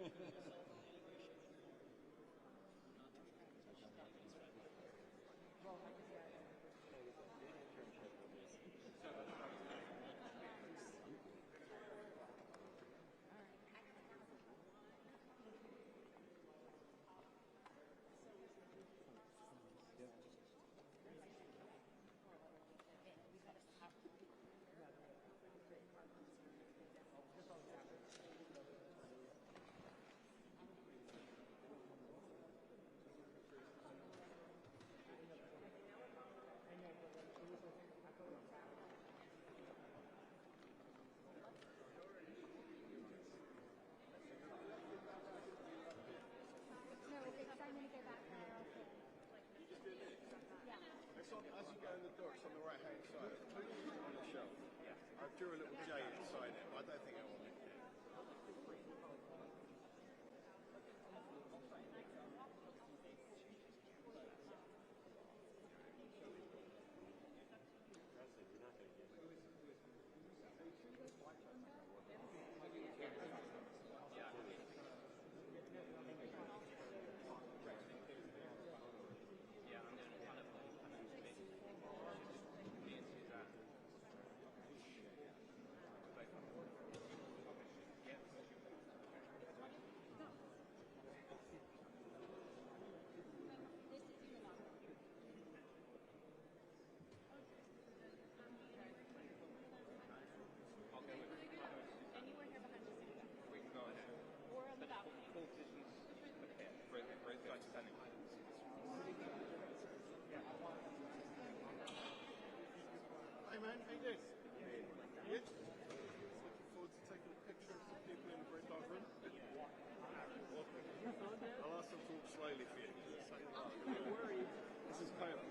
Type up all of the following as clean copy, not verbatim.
As you go in the door, it's on the right-hand side. On the shelf. I drew a little J inside it, but I don't think it will make it. Hey man, how you doing? Good? Looking forward to taking a picture of some people in the very dark room. I'll ask them to walk slowly for you. Don't worry. This is Cola.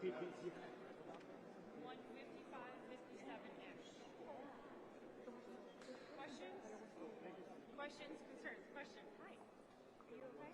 1:57-ish. Questions? Questions, concerns? Question. Hi. Are you okay?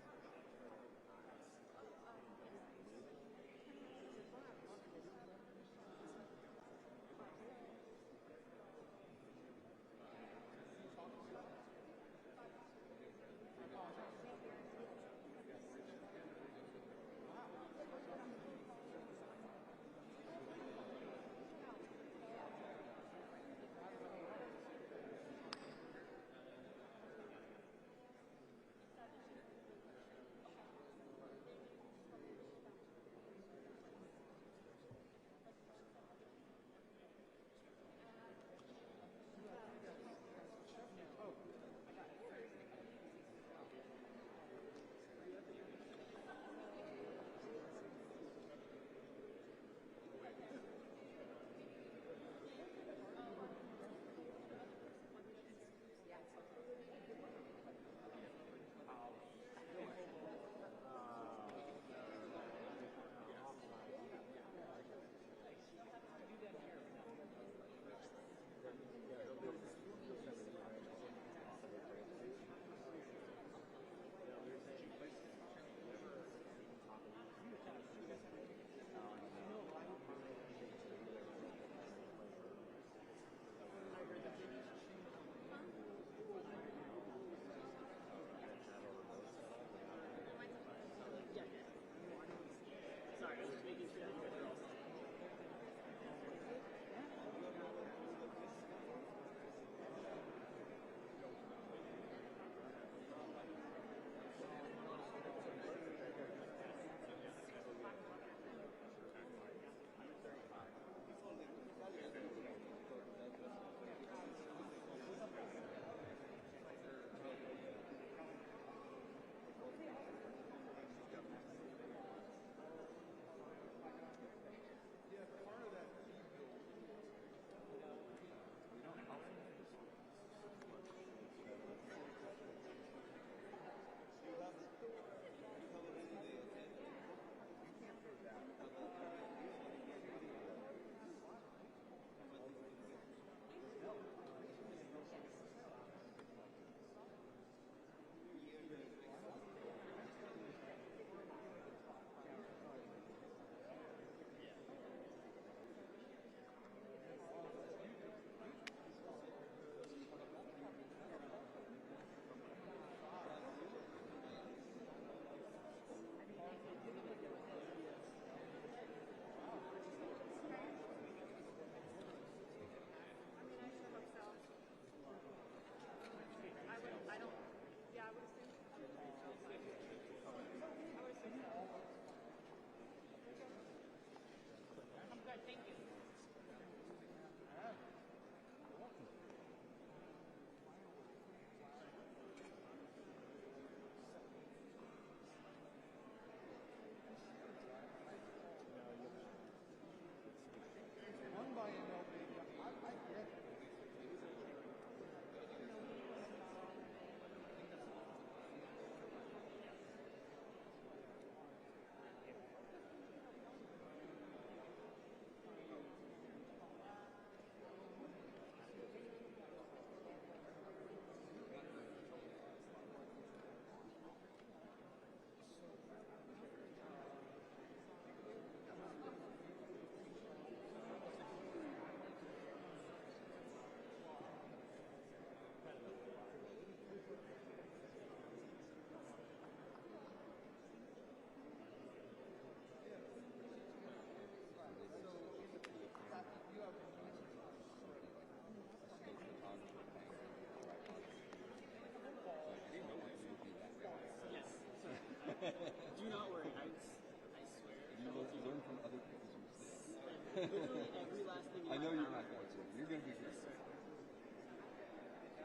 Do not worry, I swear. You learn from other people's mistakes. Literally every last thing. I know you're not going to. You're going to be good.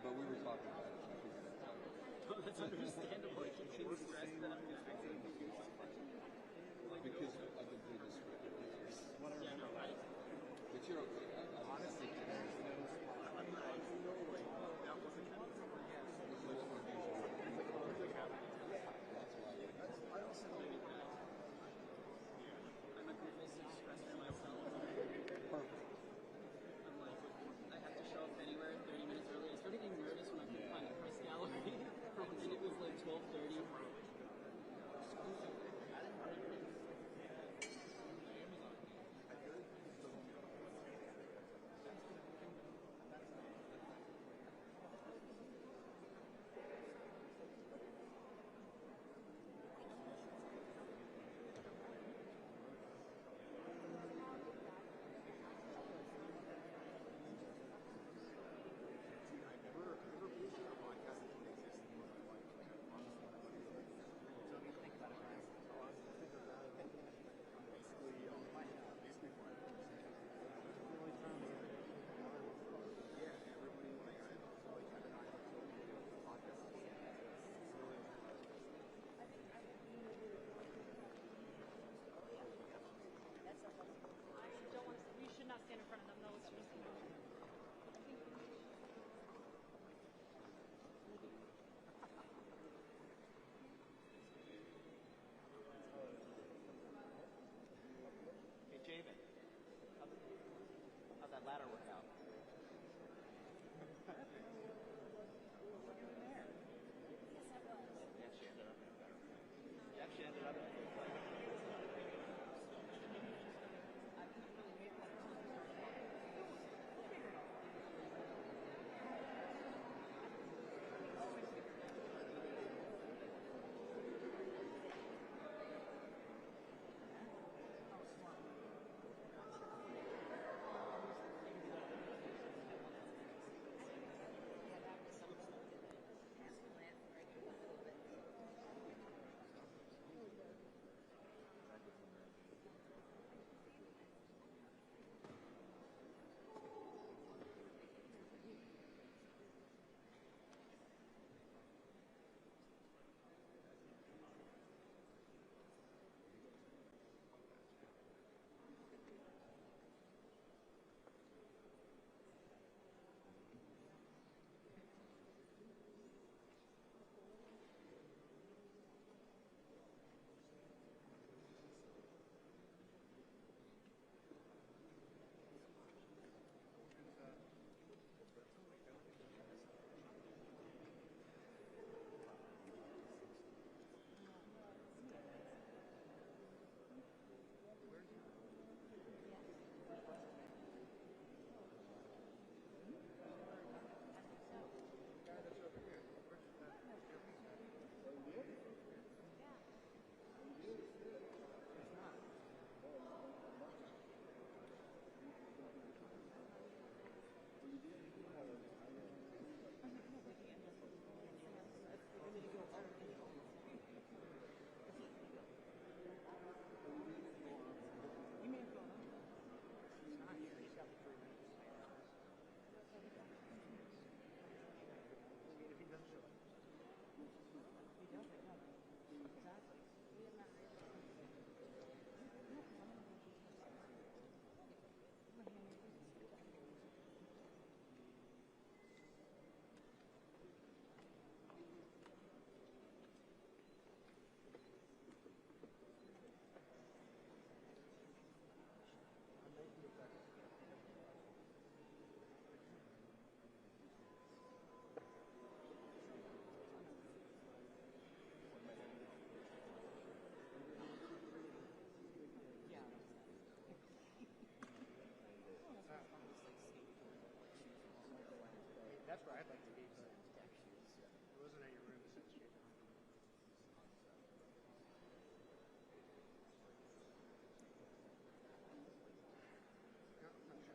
But we were talking about it. So I figured I'd tell you. Oh, that's understandable. It keeps me stressed that I'm going to accidentally do something. Because I've been doing this for years. Yeah, no, right? But you're okay. Honestly, I know, like, that wasn't kind of I'm a little stressed That's where I'd like to be, but it wasn't at your room, so it's straight behind me. No, I'm not sure.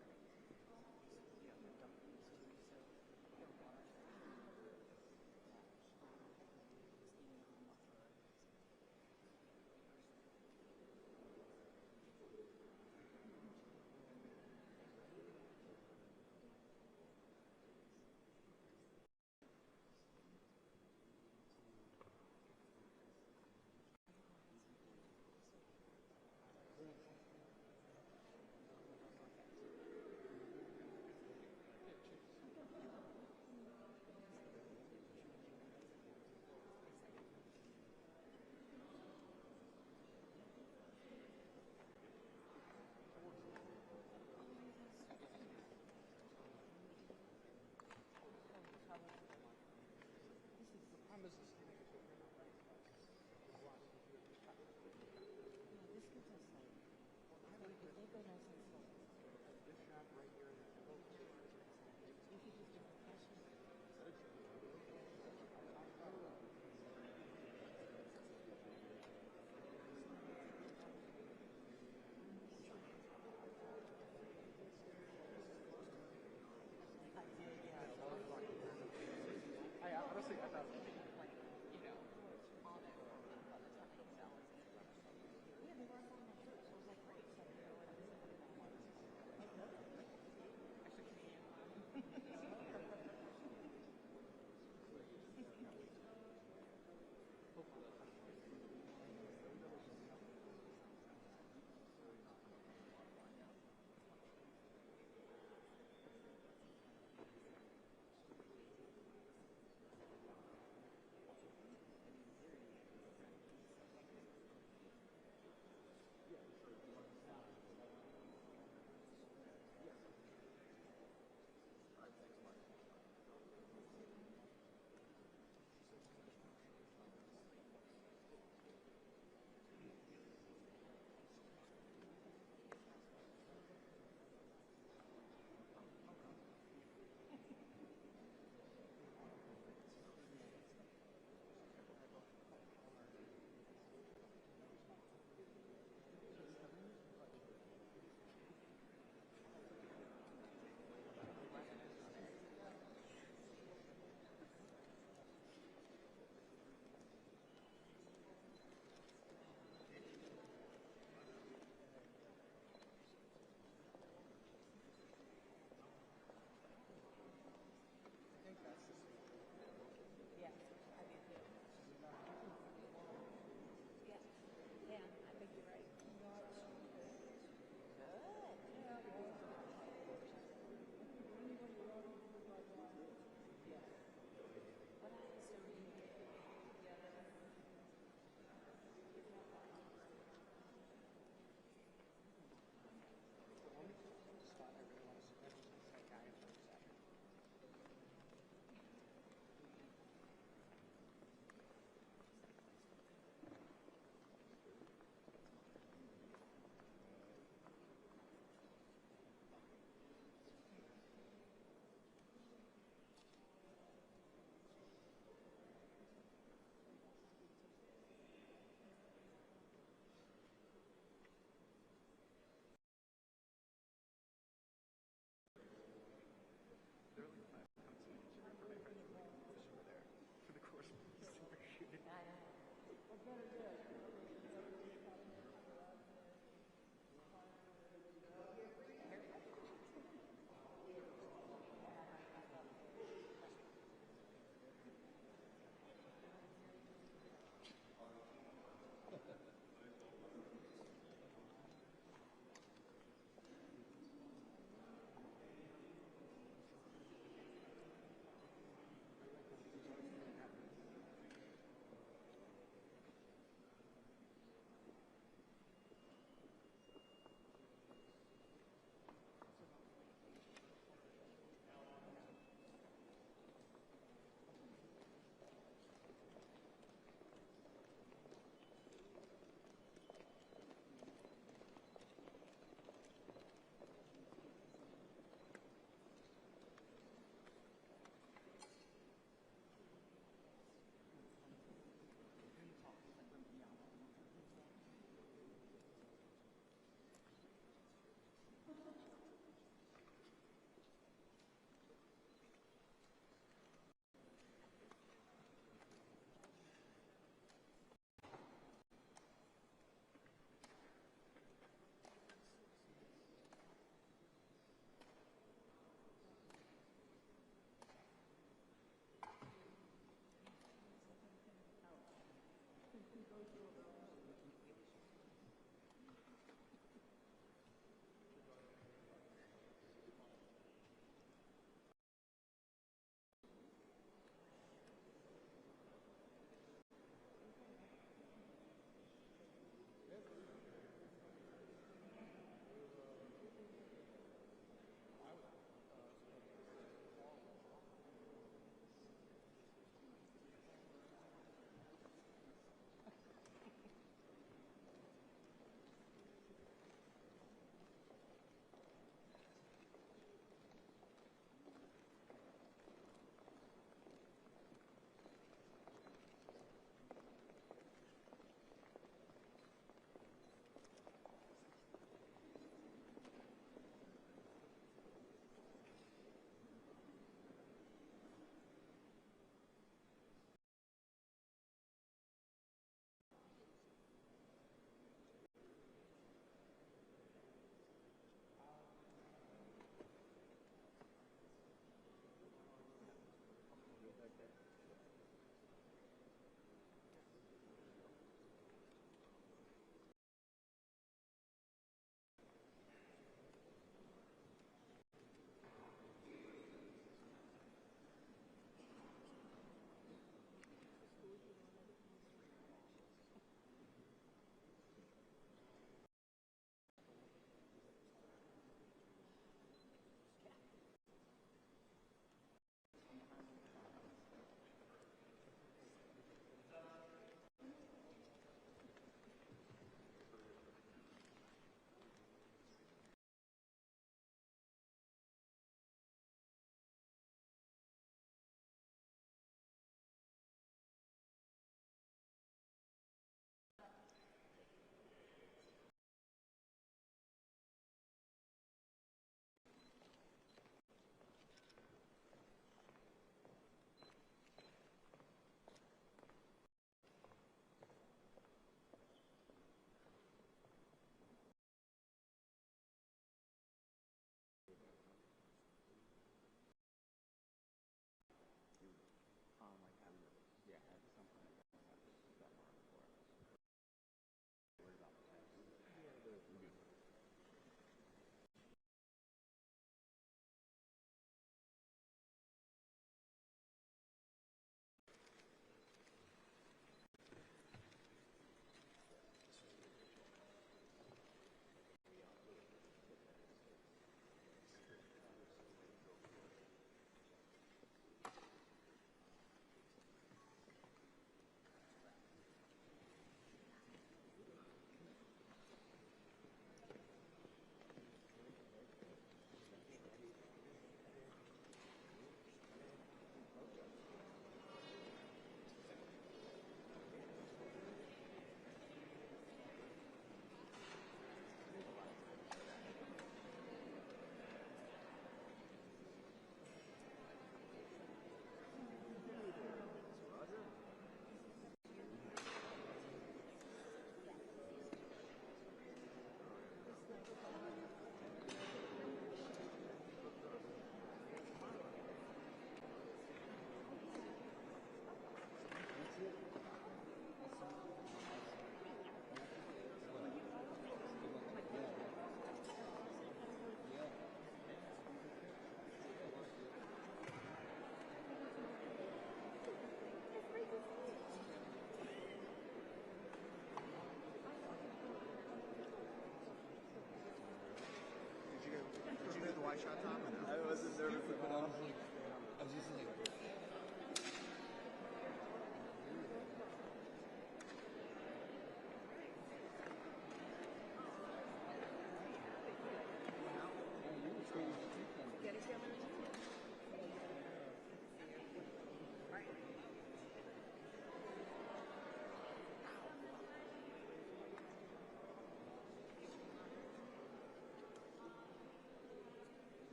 I wasn't nervous at all. I was just like,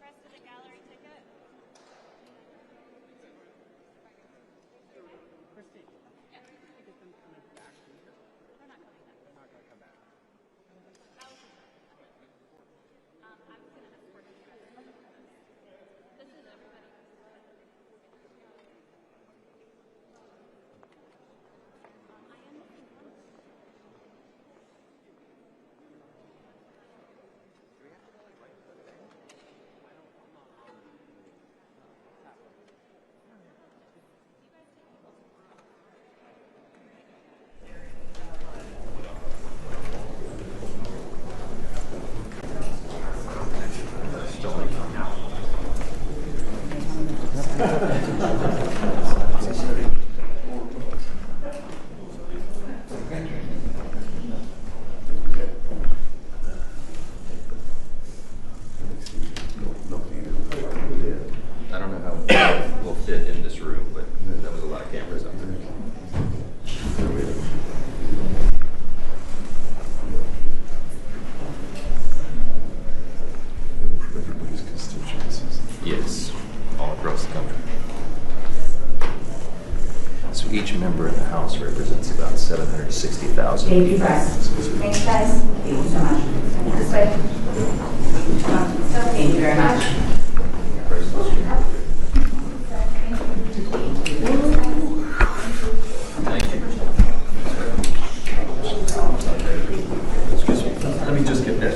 Rest of the gallery ticket. Christy, get them coming back to here. They're not coming back. They're not going to come back. I was going to escort you guys. This is everybody. I am looking for I don't know how we'll fit in this room, but there was a lot of cameras up there. everybody's constituencies. Yes, all across the country. So each member in the House represents about 760,000 Thank you, people. guys. Thanks, guys. Thank you so much. This way. Thank you very much. Thank you. Excuse me. Let me just get this.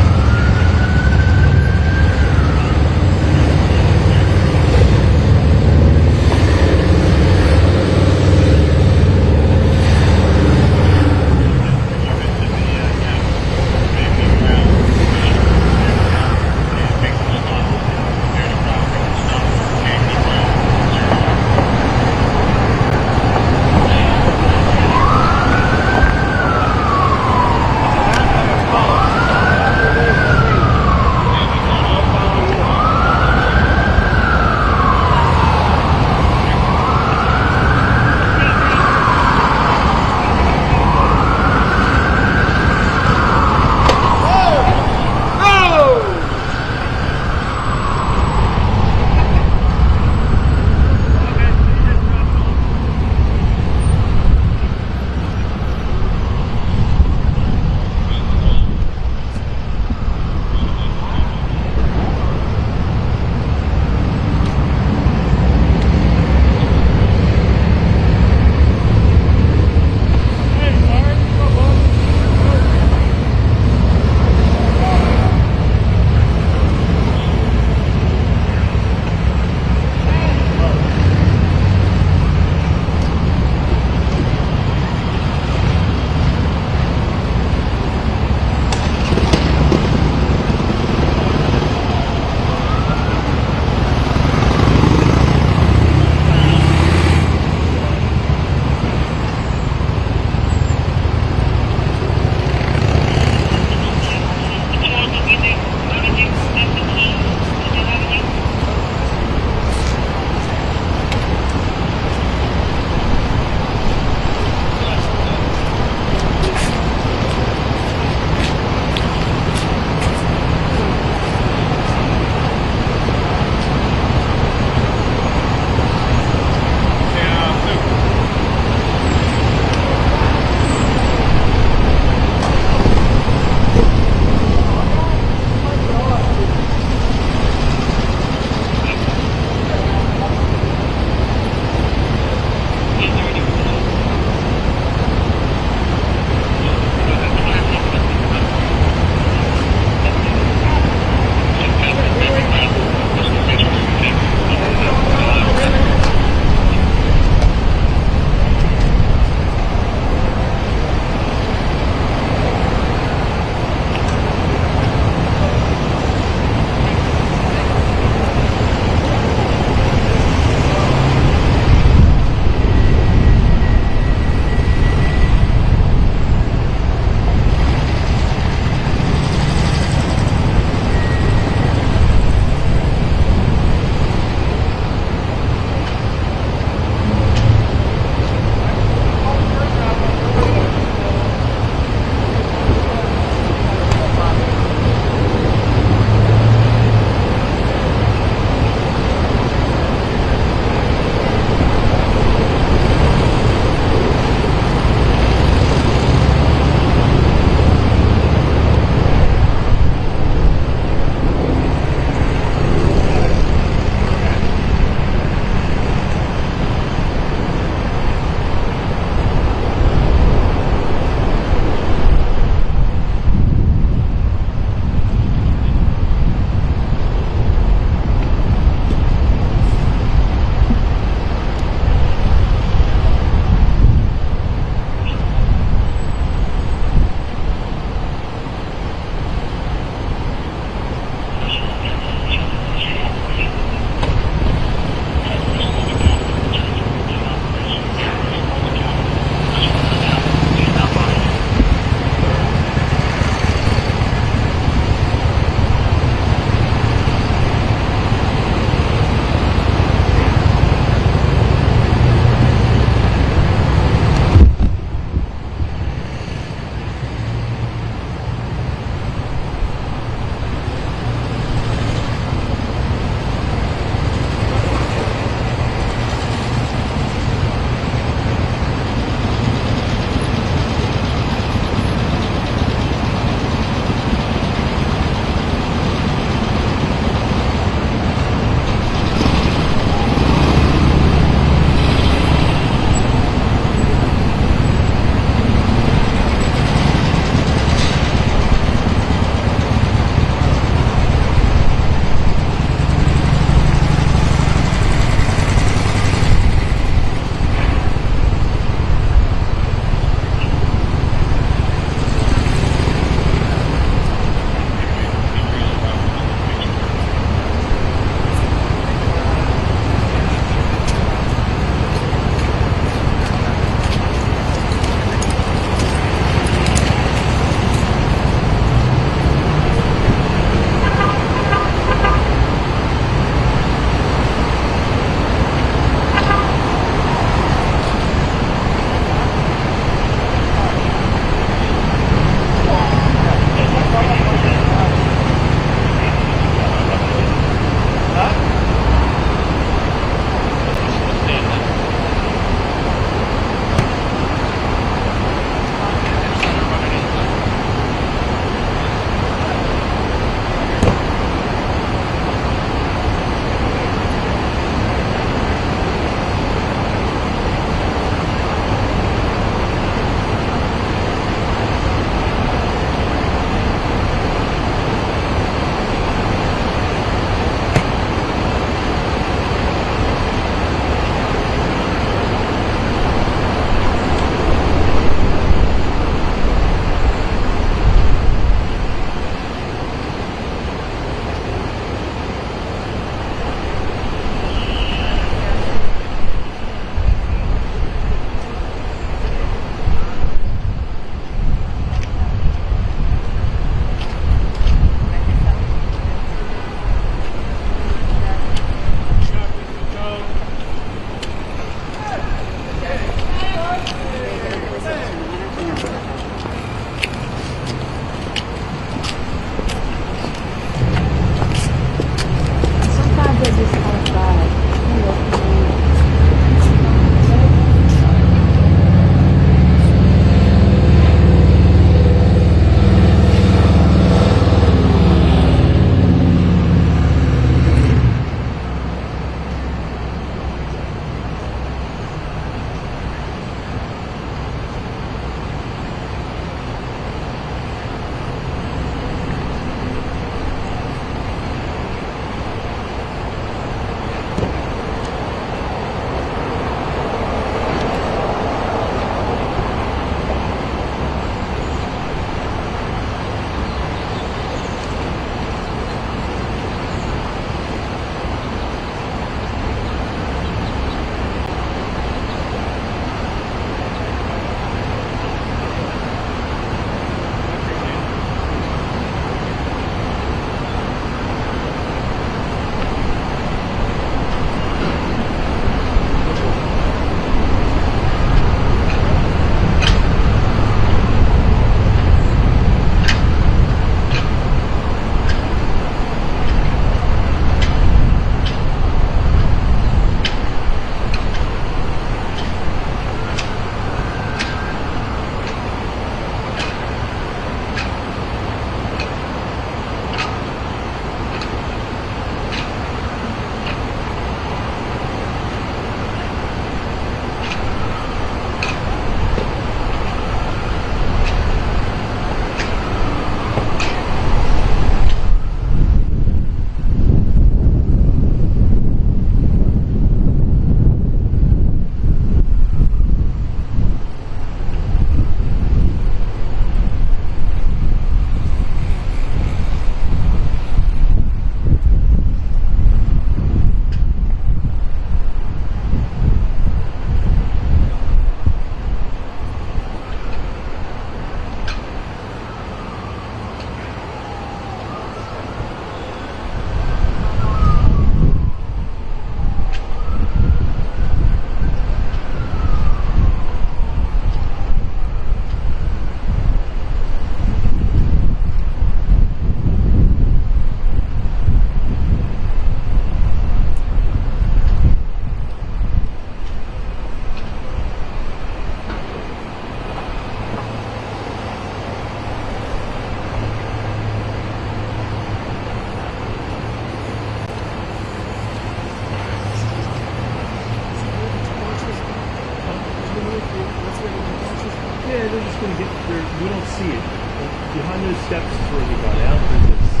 the steps before we got out, there's this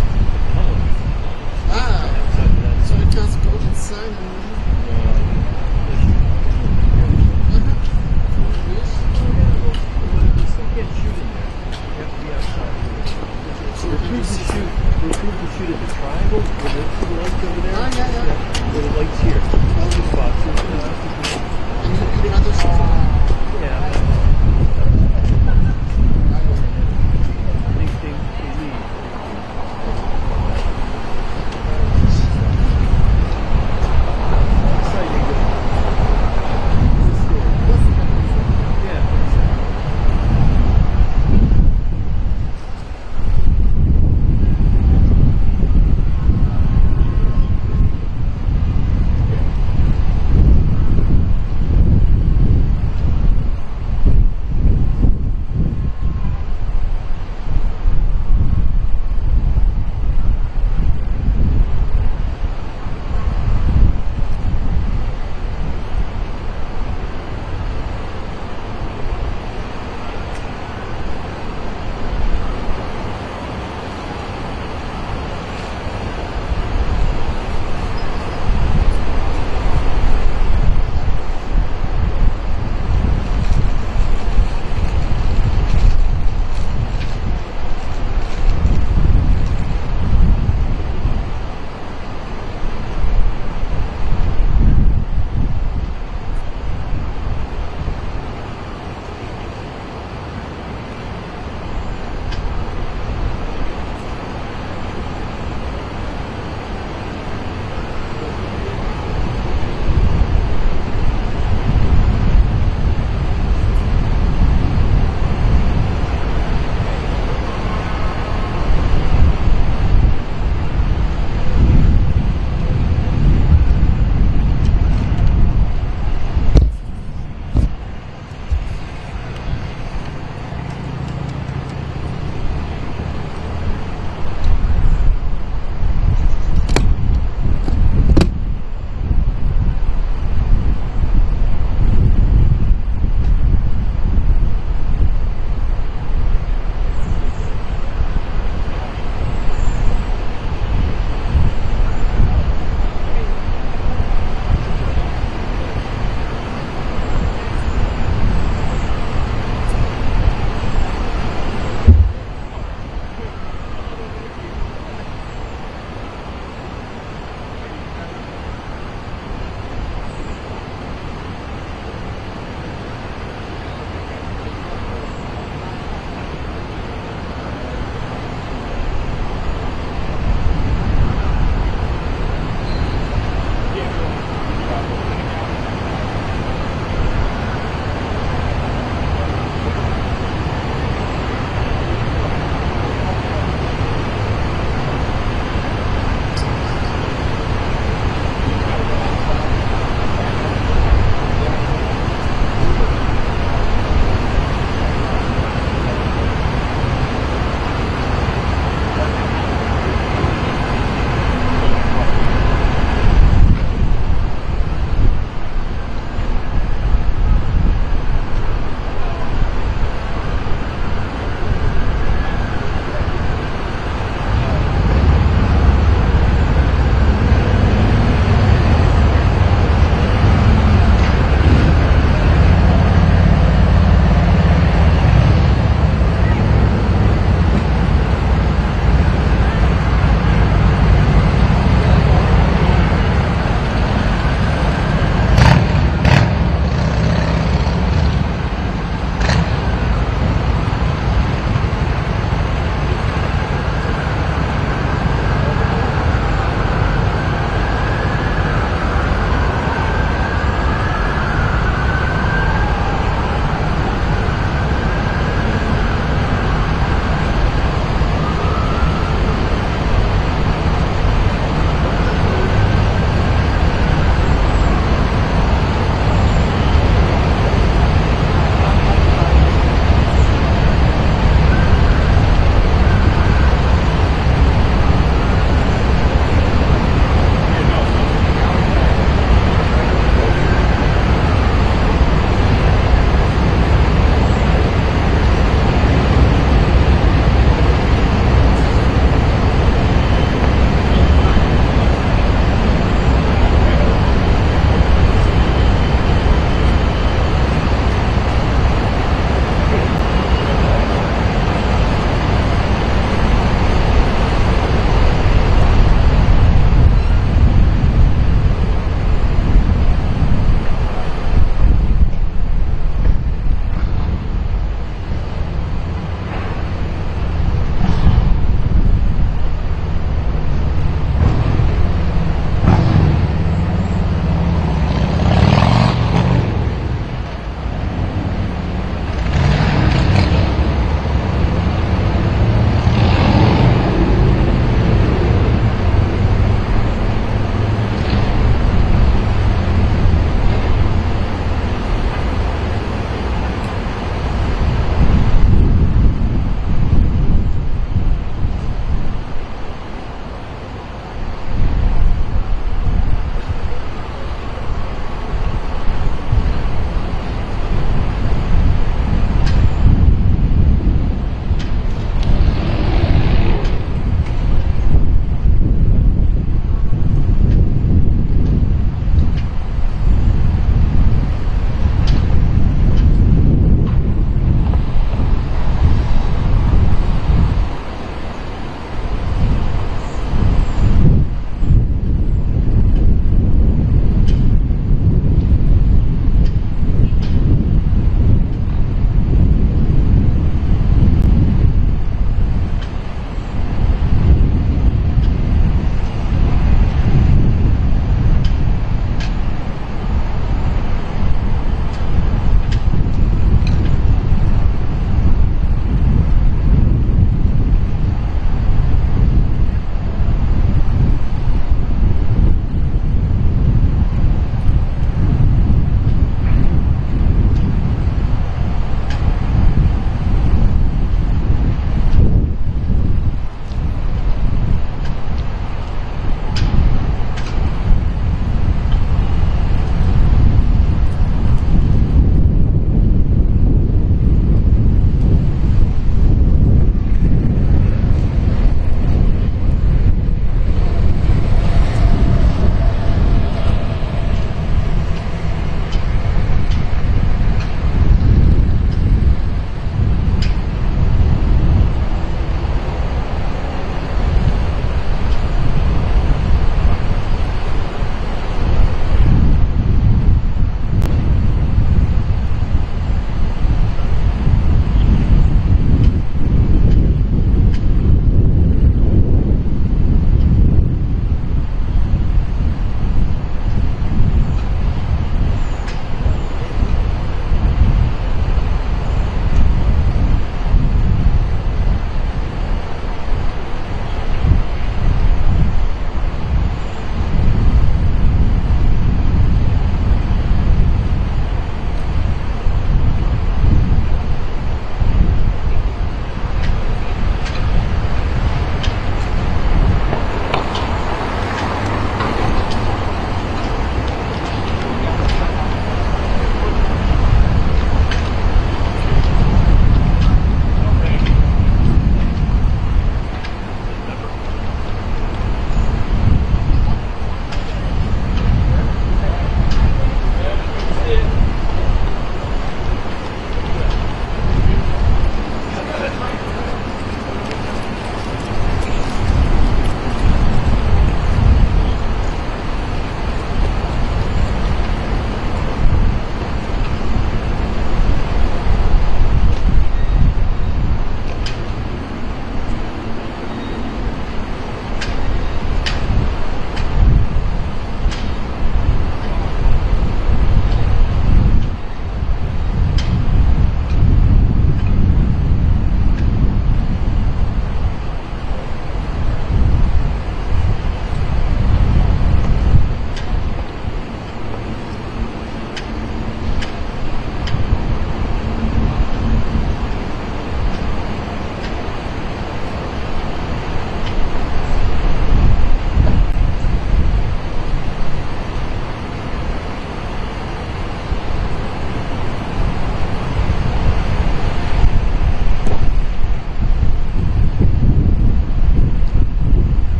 tunnel. Outside of that. So we just go inside and We still can't shoot in there. You have to be outside. So we're approved to shoot at the triangle where the lights over there. Where the lights here. Two spots. and the other side. Yeah. They leave. That's how you go. Yeah.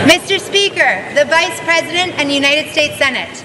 Mr. Speaker, the Vice President and United States Senate.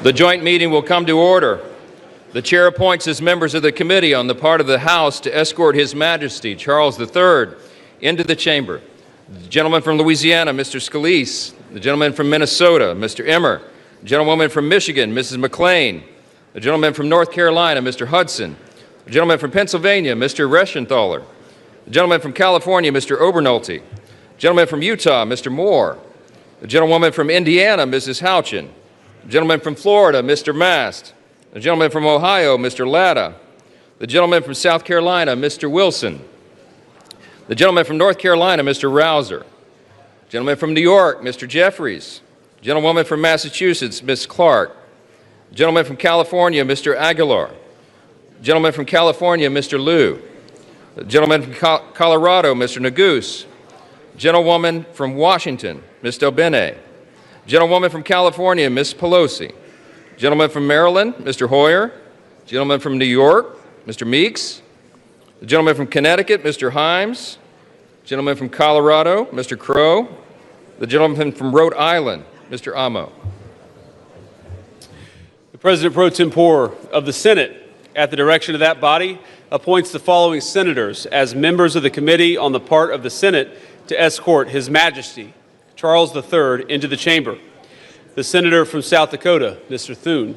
The joint meeting will come to order. The chair appoints as members of the committee on the part of the House to escort His Majesty Charles III into the chamber. The gentleman from Louisiana, Mr. Scalise. The gentleman from Minnesota, Mr. Emmer. The gentlewoman from Michigan, Mrs. McLean. The gentleman from North Carolina, Mr. Hudson. The gentleman from Pennsylvania, Mr. Reschenthaler. The gentleman from California, Mr. Obernolte. The gentleman from Utah, Mr. Moore. The gentlewoman from Indiana, Mrs. Houchin. The gentleman from Florida, Mr. Mast. The gentleman from Ohio, Mr. Latta. The gentleman from South Carolina, Mr. Wilson. The gentleman from North Carolina, Mr. Rouser. The gentleman from New York, Mr. Jeffries. The gentlewoman from Massachusetts, Ms. Clark. The gentleman from California, Mr. Aguilar. The gentleman from California, Mr. Liu. The gentleman from Colorado, Mr. Neguse. The gentlewoman from Washington, Ms. Delbene. The gentlewoman from California, Ms. Pelosi. The gentleman from Maryland, Mr. Hoyer. The gentleman from New York, Mr. Meeks. The gentleman from Connecticut, Mr. Himes. The gentleman from Colorado, Mr. Crow. The gentleman from Rhode Island, Mr. Amo. The President pro tempore of the Senate, at the direction of that body, appoints the following senators as members of the committee on the part of the Senate to escort His Majesty Charles III into the chamber. The senator from South Dakota, Mr. Thune.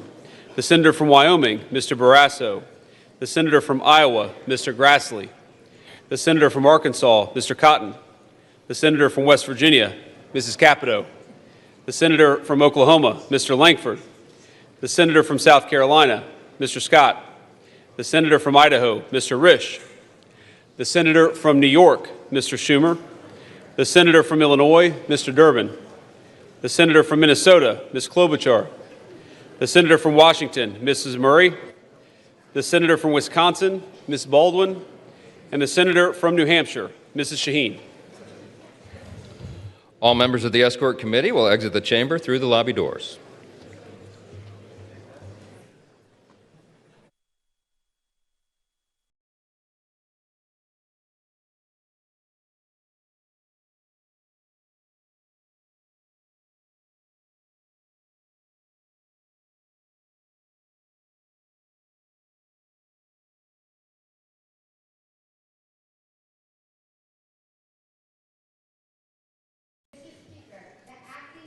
The senator from Wyoming, Mr. Barrasso. The senator from Iowa, Mr. Grassley. The senator from Arkansas, Mr. Cotton. The senator from West Virginia, Mrs. Capito. The senator from Oklahoma, Mr. Langford. The senator from South Carolina, Mr. Scott. The senator from Idaho, Mr. Risch. The senator from New York, Mr. Schumer. The senator from Illinois, Mr. Durbin. The senator from Minnesota, Ms. Klobuchar. The senator from Washington, Mrs. Murray. The senator from Wisconsin, Ms. Baldwin. And the senator from New Hampshire, Mrs. Shaheen. All members of the escort committee will exit the chamber through the lobby doors.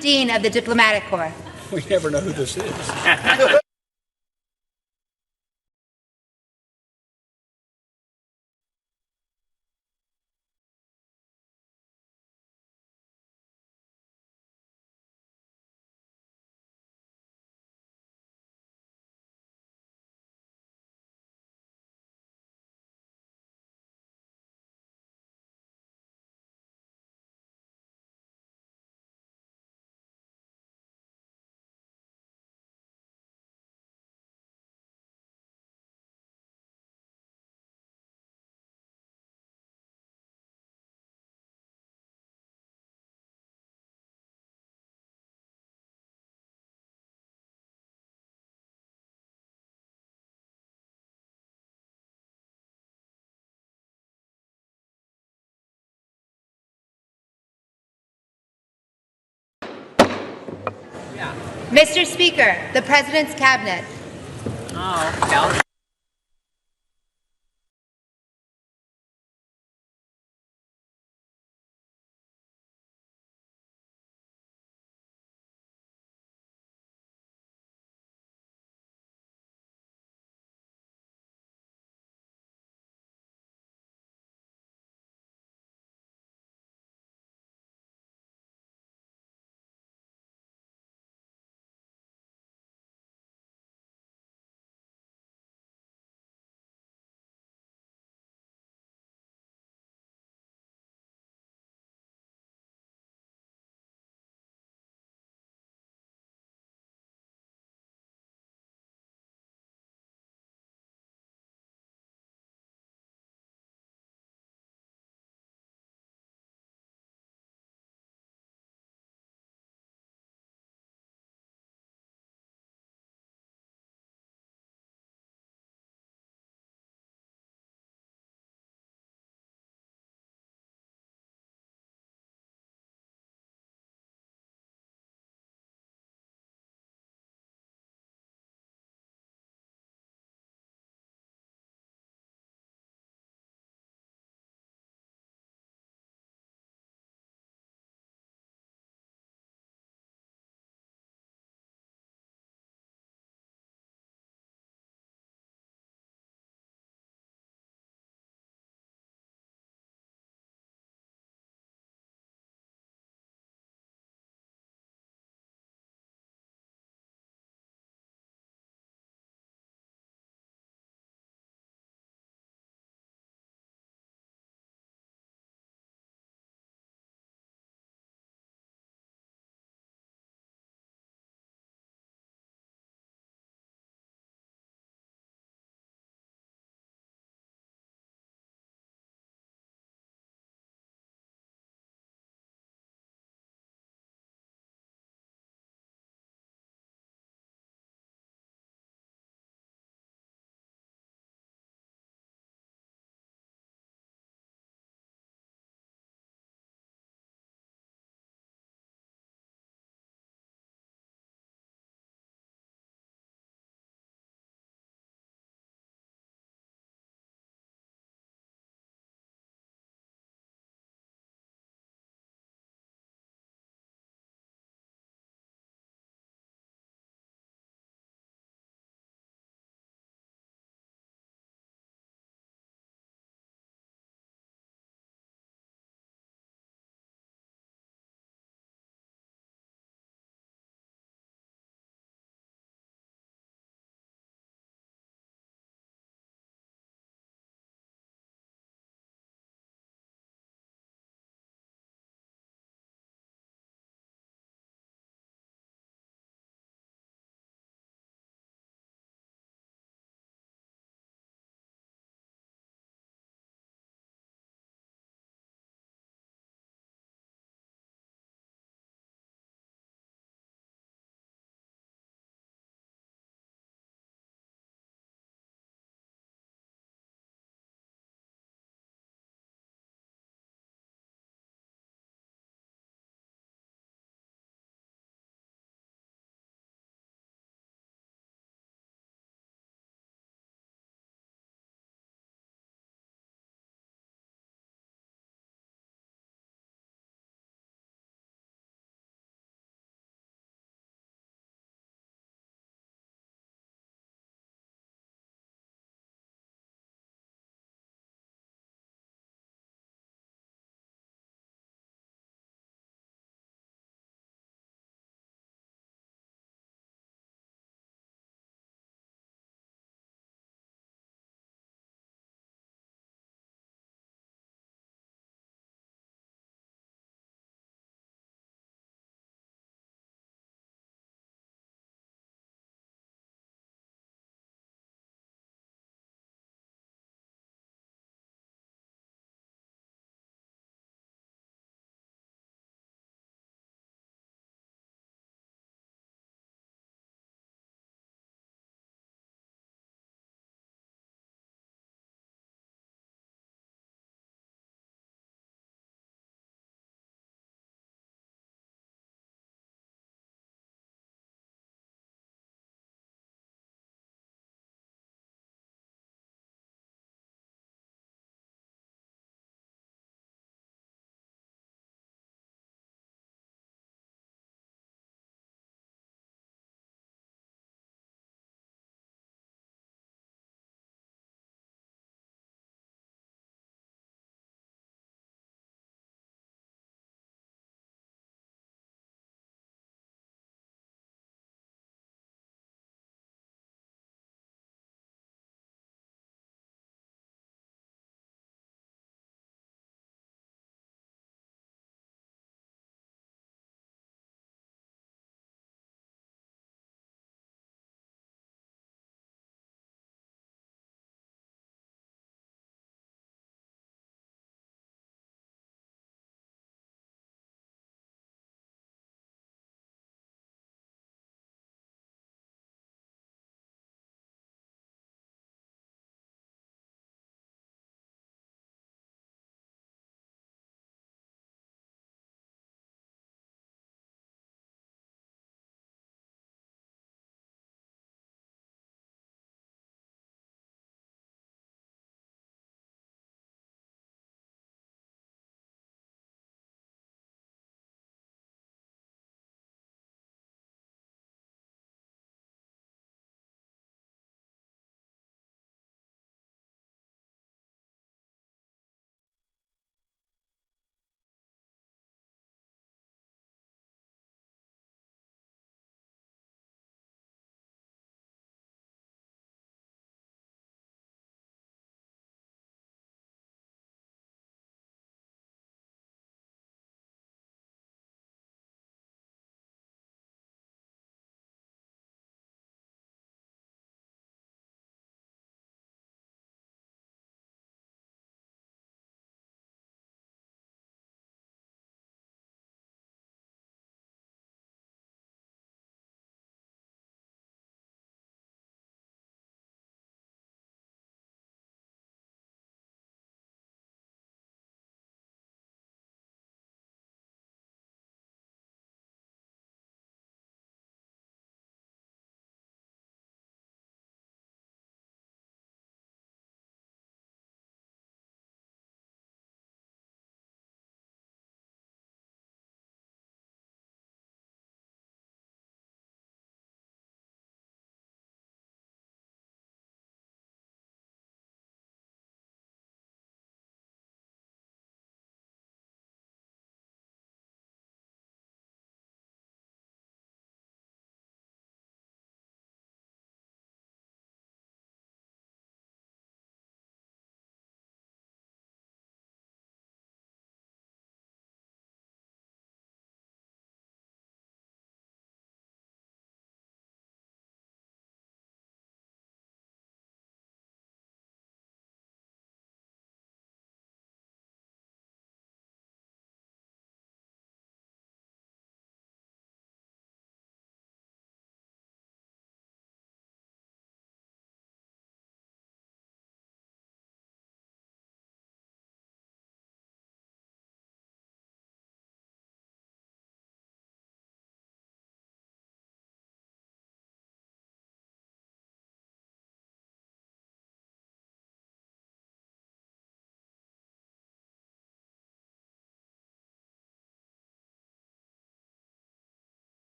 Dean of the Diplomatic Corps. We never know who this is. Mr. Speaker, the President's Cabinet. Oh,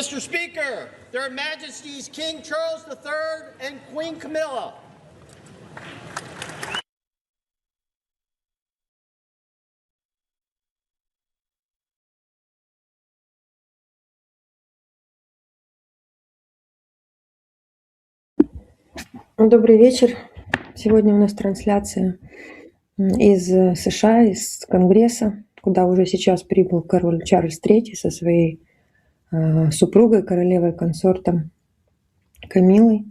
Mr. Speaker, Their Majesties King Charles III and Queen Camilla. Добрый вечер. Сегодня у нас трансляция из США, из Конгресса, куда уже сейчас прибыл король Чарльз III со своей супругой, королевой-консортом Камиллой.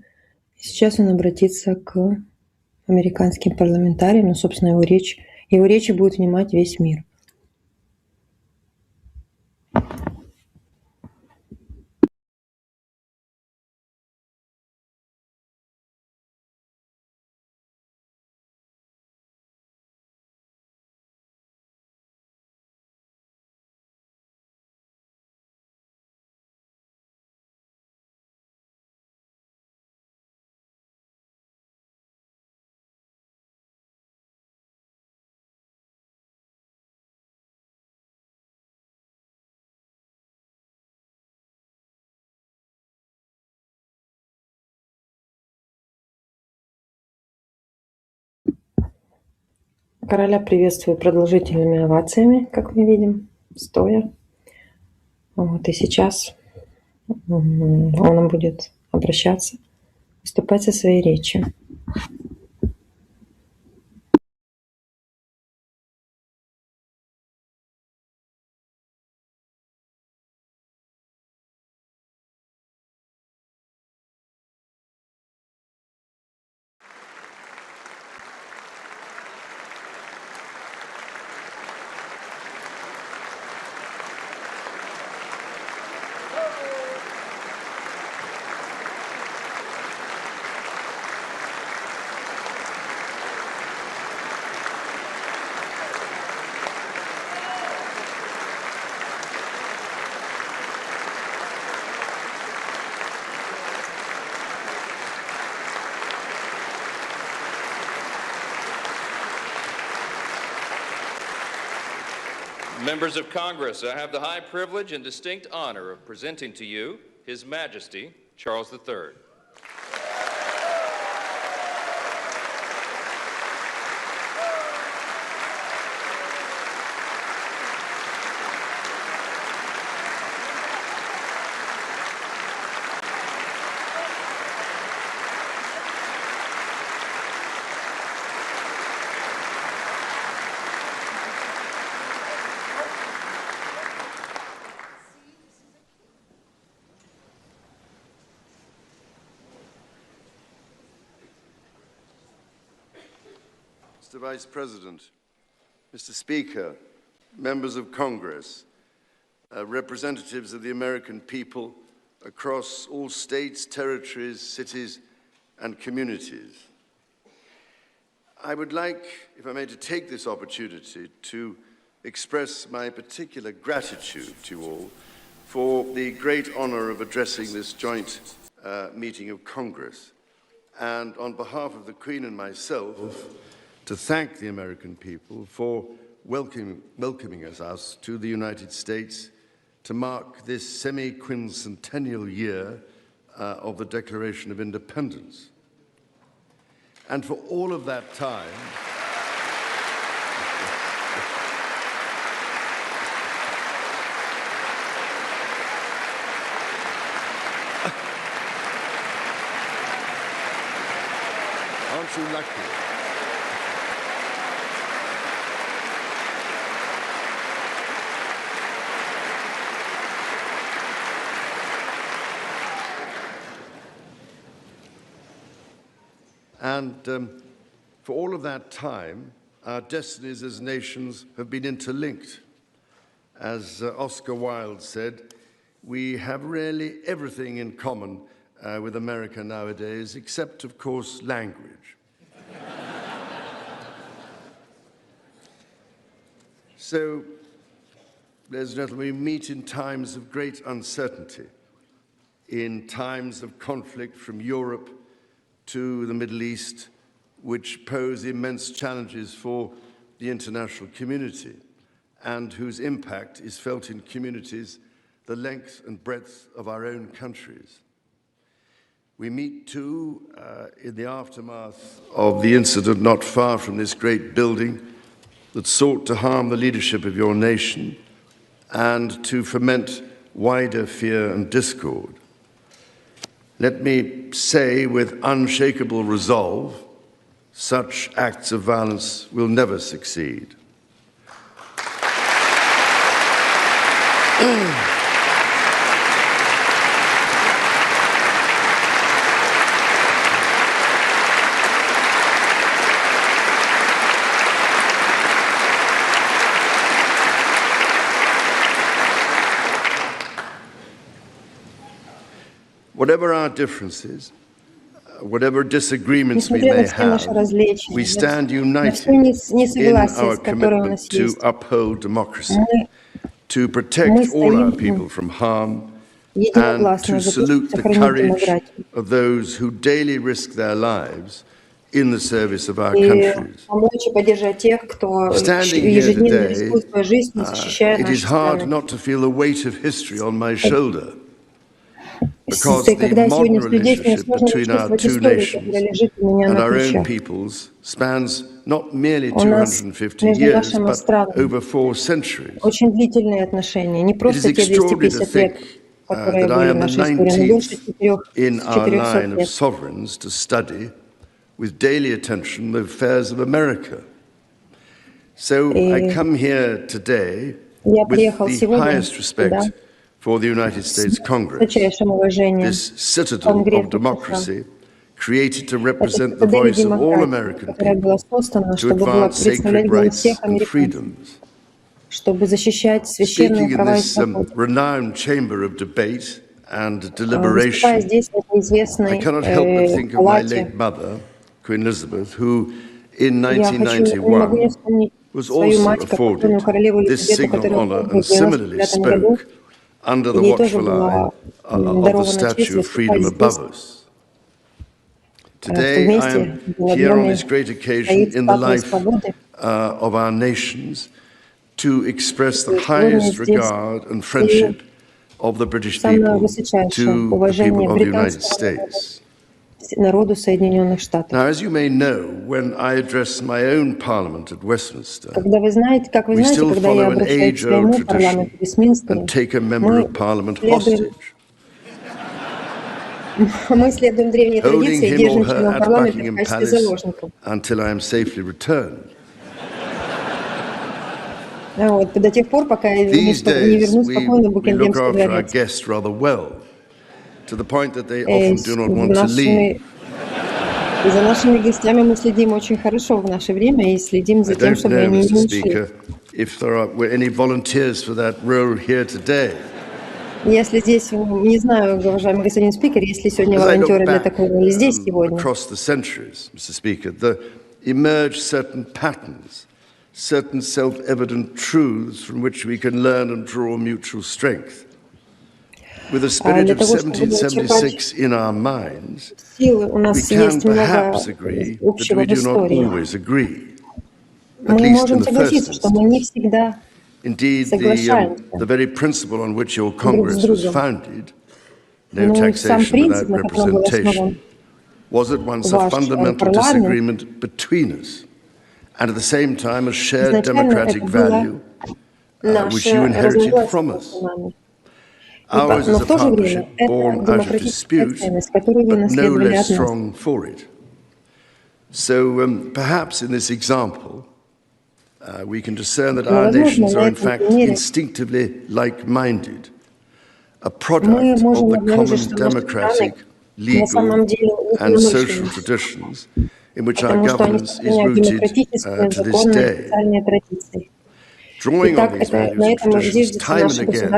Сейчас он обратится к американским парламентариям, ну, собственно, его речи будет внимать весь мир. Короля приветствую продолжительными овациями, как мы видим, стоя. Вот, и сейчас он будет обращаться, выступать со своей речью. Members of Congress, I have the high privilege and distinct honor of presenting to you His Majesty Charles III. Mr. Vice President, Mr. Speaker, members of Congress, representatives of the American people across all states, territories, cities, and communities. I would like, if I may, to take this opportunity to express my particular gratitude to you all for the great honor of addressing this joint meeting of Congress, and on behalf of the Queen and myself, to thank the American people for welcoming us to the United States to mark this semi-quincentennial year of the Declaration of Independence. And for all of that time, aren't you lucky? And for all of that time, our destinies as nations have been interlinked. As Oscar Wilde said, we have really everything in common with America nowadays, except, of course, language. So, ladies and gentlemen, we meet in times of great uncertainty, in times of conflict from Europe to the Middle East, which pose immense challenges for the international community and whose impact is felt in communities the length and breadth of our own countries. We meet, too, in the aftermath of the incident not far from this great building that sought to harm the leadership of your nation and to foment wider fear and discord. Let me say with unshakable resolve, such acts of violence will never succeed. Whatever our differences, whatever disagreements we may have, we stand united in our commitment to uphold democracy, to protect all our people from harm, and to salute the courage of those who daily risk their lives in the service of our countries. Standing here today, it is hard not to feel the weight of history on my shoulder, because the modern relationship between our two nations and our own peoples spans not merely 250 years, but over 4 centuries. It is extraordinary to think that I am the 19th in our line of sovereigns to study with daily attention the affairs of America. So I come here today with the highest respect for the United States Congress, this citadel of democracy created to represent the voice of all American people, to advance sacred rights and freedoms. Speaking in this renowned chamber of debate and deliberation, I cannot help but think of my late mother, Queen Elizabeth, who in 1991 was also afforded this signal honor and similarly spoke under the watchful eye of the Statue of Freedom above us. Today, I am here on this great occasion in the life of our nations to express the highest regard and friendship of the British people to the people of the United States. Now, as you may know, when I address my own parliament at Westminster, we still follow an age-old tradition and take a member of parliament hostage, holding him or her at Buckingham Palace until I am safely returned. These days, we look after our guests rather well, to the point that they often do not want to leave. За нашими гостями мы следим очень хорошо в наше время и следим за тем, чтобы они не ушли. If there were any volunteers for that role here today. Если здесь, не знаю, уважаемый господин спикер, если сегодня волонтеры для такой роли здесь сегодня. Across the centuries, Mr. Speaker, there emerge certain patterns, certain self-evident truths from which we can learn and draw mutual strength. With the spirit of 1776 in our minds, we can perhaps agree that we do not always agree, at least in the first instance. Indeed, the very principle on which your Congress was founded, no taxation without representation, was at once a fundamental disagreement between us, and at the same time a shared democratic value which you inherited from us. Ours is a partnership born out of dispute, but no less strong for it. So perhaps in this example, we can discern that our nations are in fact instinctively like-minded, a product of the common democratic, legal and social traditions in which our governance is rooted to this day. Drawing on these values and traditions time and again,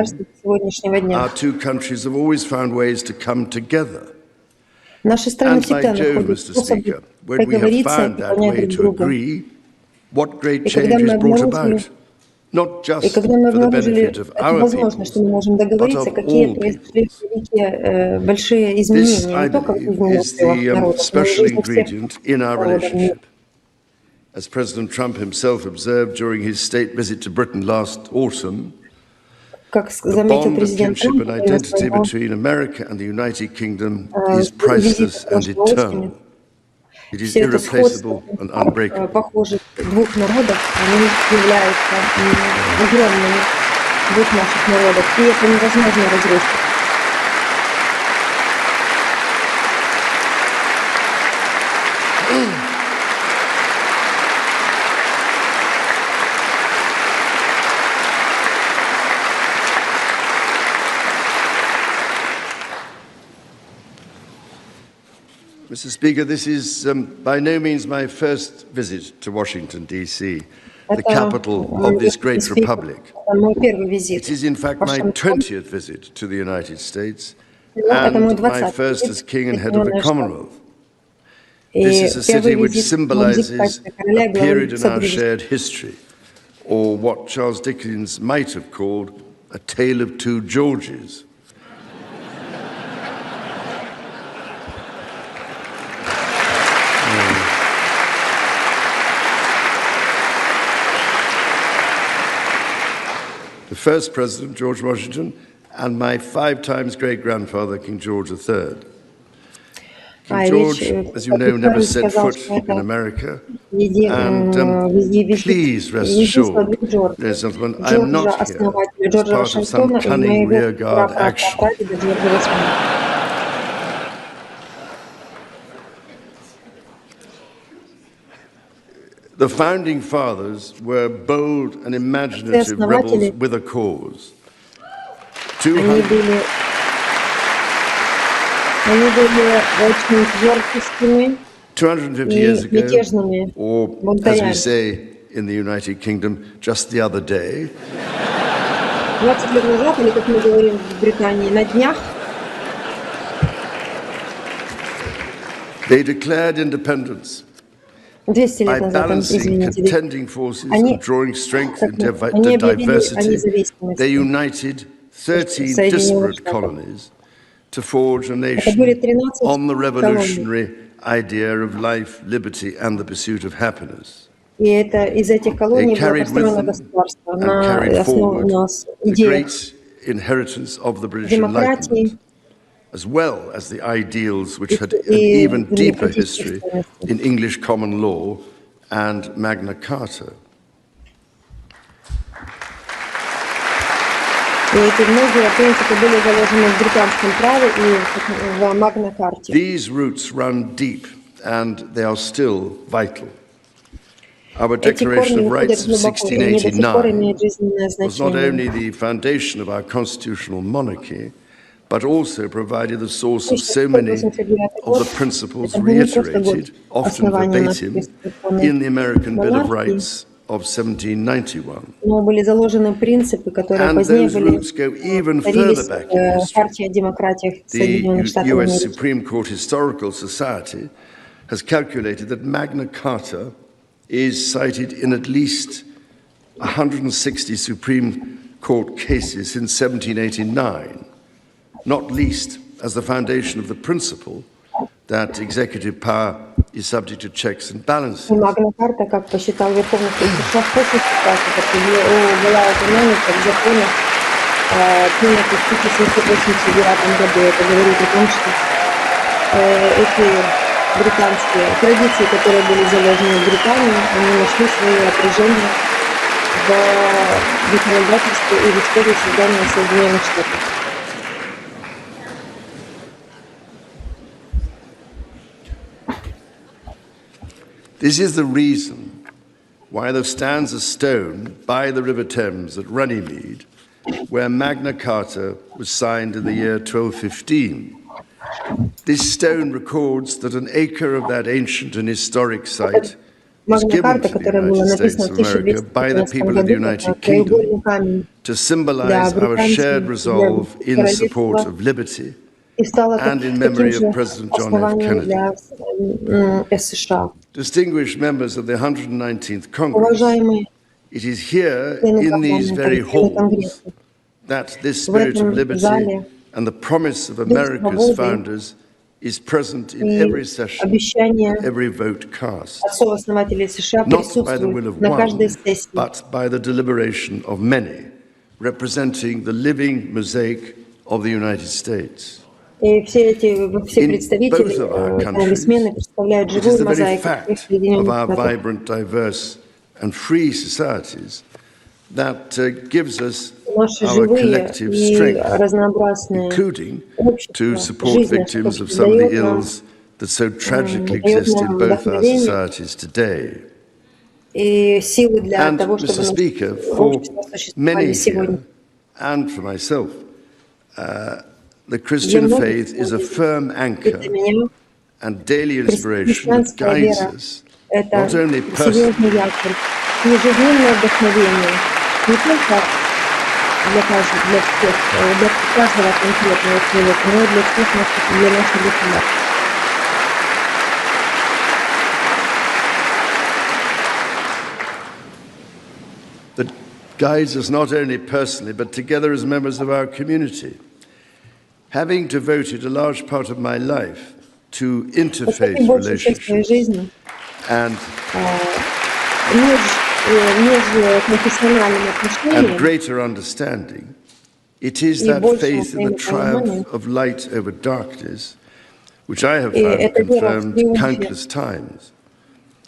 our two countries have always found ways to come together. And by Jove, Mr. Speaker, when we have found that way to agree, what great change is brought about, not just for the benefit of our peoples, but of all peoples. This, I believe, is the special ingredient in our relationship. As President Trump himself observed during his state visit to Britain last autumn, как The заметил bond of президент kinship Трамп, and identity between America and the United Kingdom is priceless and eternal. It is irreplaceable and unbreakable. Похожих двух народов, они являются огромными двух наших народов, и это невозможно разрушить. Mr. Speaker, this is by no means my first visit to Washington, D.C., the capital of this great republic. It is, in fact, my 20th visit to the United States and my first as king and head of the Commonwealth. This is a city which symbolizes a period in our shared history, or what Charles Dickens might have called a tale of two Georges. The first president, George Washington, and my 5 times great-grandfather, King George III. King George, as you know, never set foot in America, and please rest assured, ladies and gentlemen, I am not here as part of some cunning rearguard action. The founding fathers were bold and imaginative rebels with a cause. 250 years ago, or as we say in the United Kingdom, just the other day, 20 лет назад, или как мы говорим в Британии, на днях, they declared independence. 200 лет назад, извините, они объявили о независимости. They united 13 disparate colonies to forge a nation on the revolutionary idea of life, liberty, and the pursuit of happiness. И это из этих колоний было построено государство на основе great inheritance of the British Enlightenment, as well as the ideals which had an even deeper history in English common law and Magna Carta. These roots run deep and they are still vital. Our Declaration of Rights of 1689 was not only the foundation of our constitutional monarchy, but also provided the source of so many of the principles reiterated, often verbatim, in the American Bill of Rights of 1791. And those roots go even further back in history. The U.S. Supreme Court Historical Society has calculated that Magna Carta is cited in at least 160 Supreme Court cases since 1789. Not least as the foundation of the principle that executive power is subject to checks and balances. Магна Карта, как посчитал Верховный суд США, в после ситуации, была упомянута в законе, принятых в 1789 году. Это говорит о том, что эти британские традиции, которые были заложены в Британии, они нашли свое отражение в законодательстве и в истории создания Соединенных Штатов. This is the reason why there stands a stone by the River Thames at Runnymede, where Magna Carta was signed in the year 1215. This stone records that an acre of that ancient and historic site was given to the United States of America by the people of the United Kingdom to symbolize our shared resolve in support of liberty and in memory of President John F. Kennedy. Distinguished members of the 119th Congress, it is here in these very halls that this spirit of liberty and the promise of America's founders is present in every session, every vote cast, not by the will of one, but by the deliberation of many, representing the living mosaic of the United States. И все представители, конгрессмены представляют живую мозаику Соединенных Штатов. Vibrant, diverse, and free societies that gives us our collective strength, including to support victims of some of the ills that so tragically exist in both our societies today. And, Mr. Speaker, for many here, and for myself, the Christian faith is a firm anchor and daily inspiration that guides us, not only personally, ежедневное вдохновение не только для каждого конкретного человека, но и для нашего государства. That guides us not only personally, but together as members of our community. Having devoted a large part of my life to interfaith relationships and greater understanding, it is that faith in the triumph of light over darkness, which I have found confirmed countless times.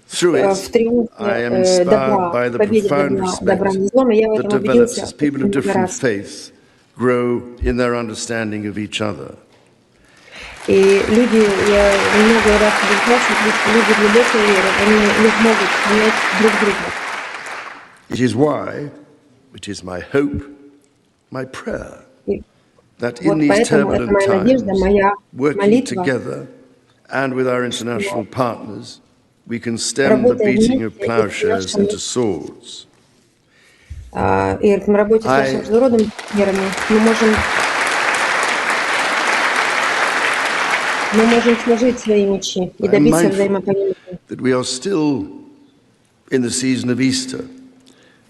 Through it, I am inspired by the profound respect that develops as people of different faiths grow in their understanding of each other. И люди, я много раз убеждался, что люди глубокой веры, они не могут понять друг друга. It is why, it is my hope, my prayer, that in these turbulent times, working together and with our international partners, we can stem the beating of plowshares into swords. И в работе с нашими международными партнерами мы можем сложить свои мечи и добиться взаимопонимания. That we are still in the season of Easter,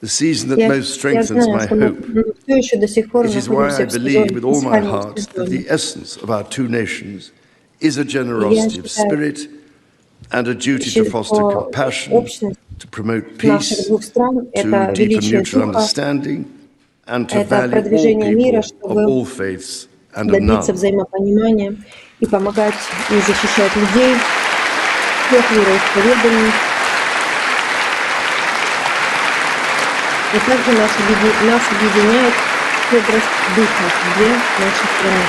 the season that most strengthens my hope. It is why I believe with all my heart that the essence of our two nations is a generosity of spirit and a duty to foster compassion, to promote peace, to deepen mutual understanding, and to value all people of all faiths and of none. И помогать и защищать людей, всех вероисповеданий. И также нас объединяет щедрость духа для нашей страны.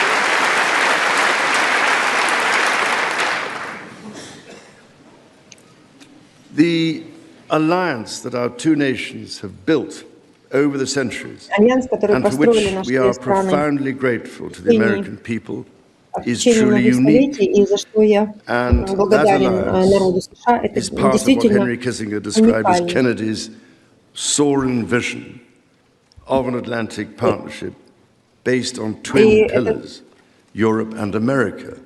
The alliance that our two nations have built over the centuries, and for which we are profoundly grateful to the American people, is truly unique, and that alliance is part of what Henry Kissinger described as Kennedy's soaring vision of an Atlantic partnership based on twin pillars, Europe and America.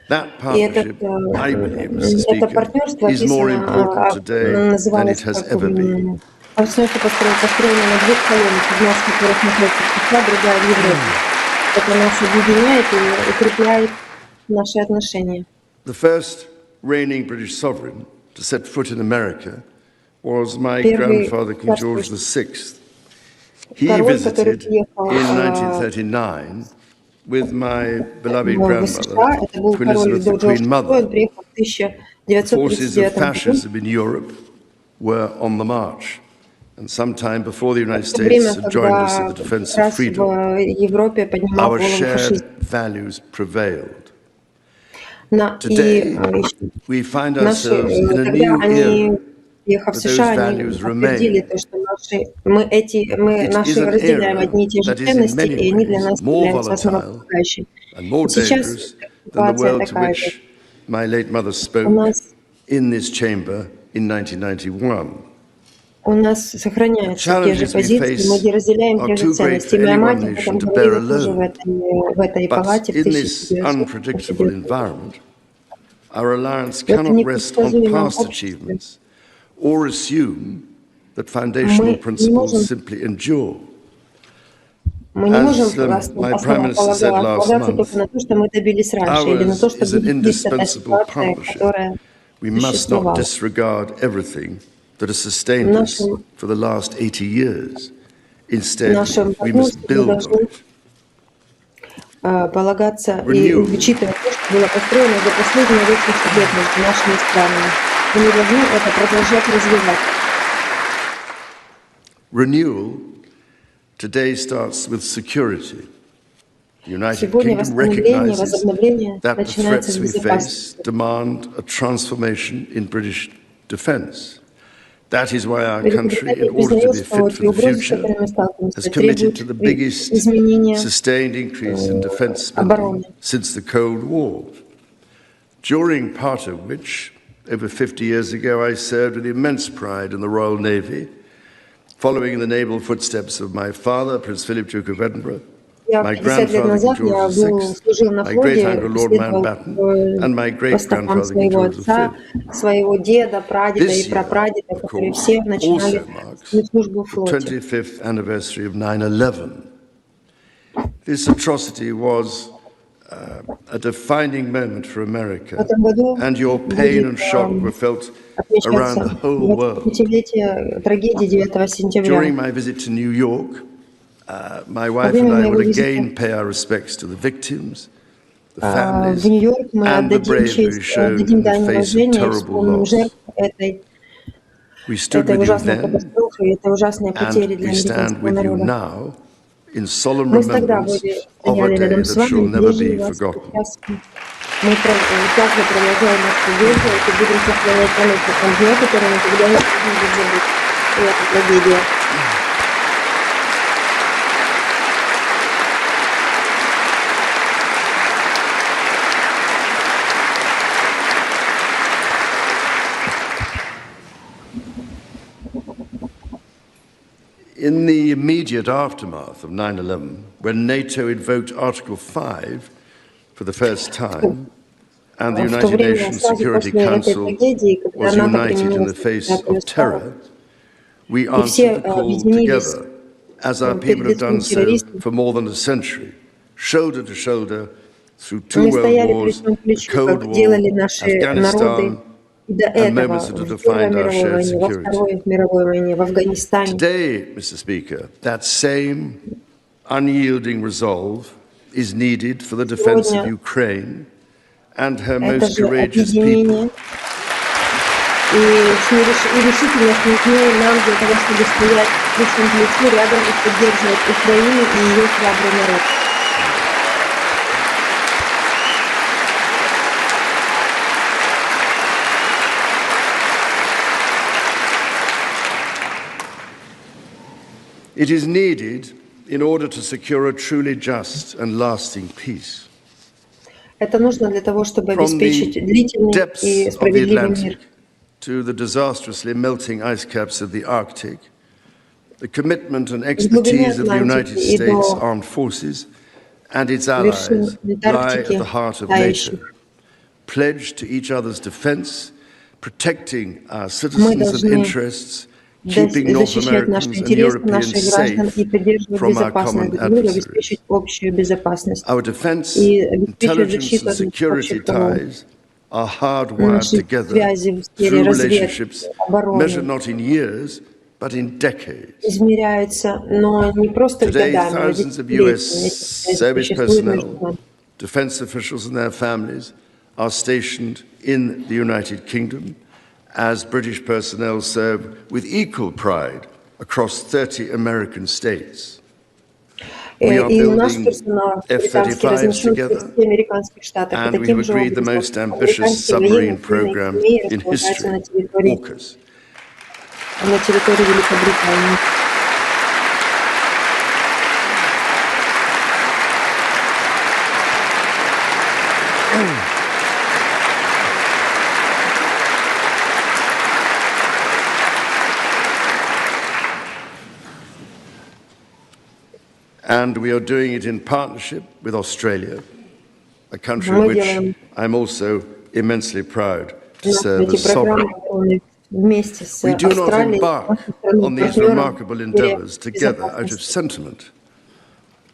That partnership, I believe, Mr. Speaker, is more important today than it has ever been. Партнерство построено на двух колоннах, одна из которых находится в США, другая в Европе. Это нас объединяет и укрепляет наши отношения. The first reigning British sovereign to set foot in America was my grandfather, King George VI. He visited in 1939 with my beloved grandmother, Queen Elizabeth, the Queen Mother. The forces of fascism in Europe were on the march. And sometime before the United States had joined us in the defense of freedom, our shared values prevailed. Today, we find ourselves in a new era, but those values remain. It is an era that is in many ways more volatile and more dangerous than the world to which my late mother spoke in this chamber in 1991. У нас сохраняются те же позиции, мы разделяем те же ценности. Моя мать об этом говорила тоже в этой палате в 1990 Our alliance cannot rest on past achievements or assume that foundational principles simply endure. Мы не можем полагаться только на то, что мы добились раньше, или на то, что будет та ситуация, которая существовала. That has sustained us for the last 80 years. Instead, нашем we must партнерстве мы build должны on it. полагаться и учитывать то, что было построено за последние 80 лет между нашими странами. И мы должны это продолжать развивать. Renewal today starts with security. The United Сегодня Kingdom восстановление, recognizes возобновление that the начинается threats с we безопасности. face demand a transformation in British defence. That is why our country, in Великобритания order to признает, be что fit те for the угрозы, с future, которыми сталкиваемся, has committed to the требуют biggest изменения sustained increase in defence spending обороны. since the Cold War, during part of which, over 50 years ago, I served with immense pride in the Royal Navy, following in the naval footsteps of my father, Prince Philip, Duke of Edinburgh, my 50 лет grandfather, назад King я George служил VI, на my флоте, great-uncle, Lord следовал Mountbatten, and my по стопам great-grandfather, King своего George отца, V. своего деда, прадеда This и year, прапрадеда, of которые course, все начинали also marks свою службу в the флоте. 25th anniversary of 9/11. This atrocity was a defining moment for America, and your pain and shock were felt around the whole world. Трагедии 9 сентября. During my visit to New York, my wife and I will again pay our respects to the victims, the families, and the bravery shown in the face of terrible loss. We stood with you then, and we stand with you now in solemn remembrance of a day that shall never be forgotten. Мы также продолжаем нашу деятельность и будем сохранять память о том дне, который никогда не будет забыть. И это трагедия. In the immediate aftermath of 9/11, when NATO invoked Article 5 for the first time, and the United Nations Security Council was united in the face of terror, we answered the call together, as our people have done so for more than a century, shoulder to shoulder, through two world wars, the Cold War, Afghanistan, and moments that have defined our shared security. Today, Mr. Speaker, that same unyielding resolve is needed for the defense of Ukraine and her most courageous people. И решительность нужны нам для того, чтобы стоять плечом к плечу рядом и поддерживать Украину и ее храбрый народ. It is needed in order to secure a truly just and lasting peace. Это нужно для того, чтобы обеспечить длительный и справедливый мир. To the disastrously melting ice caps of the Arctic, the commitment and expertise of the United States Armed Forces and its allies lie at the heart of NATO, pledged to each other's defense, protecting our citizens and interests, keeping North Americans and Europeans safe from our common adversaries. Our defense, intelligence and security ties are hardwired together through relationships measured not in years, but in decades. Today, thousands of U.S. service personnel, defense officials and their families are stationed in the United Kingdom, as British personnel serve with equal pride across 30 American states. We are building F-35s together, and we have agreed the most ambitious submarine program in history, AUKUS. And we are doing it in partnership with Australia, a country which I'm also immensely proud to serve as sovereign. We do not embark on these remarkable endeavors together out of sentiment.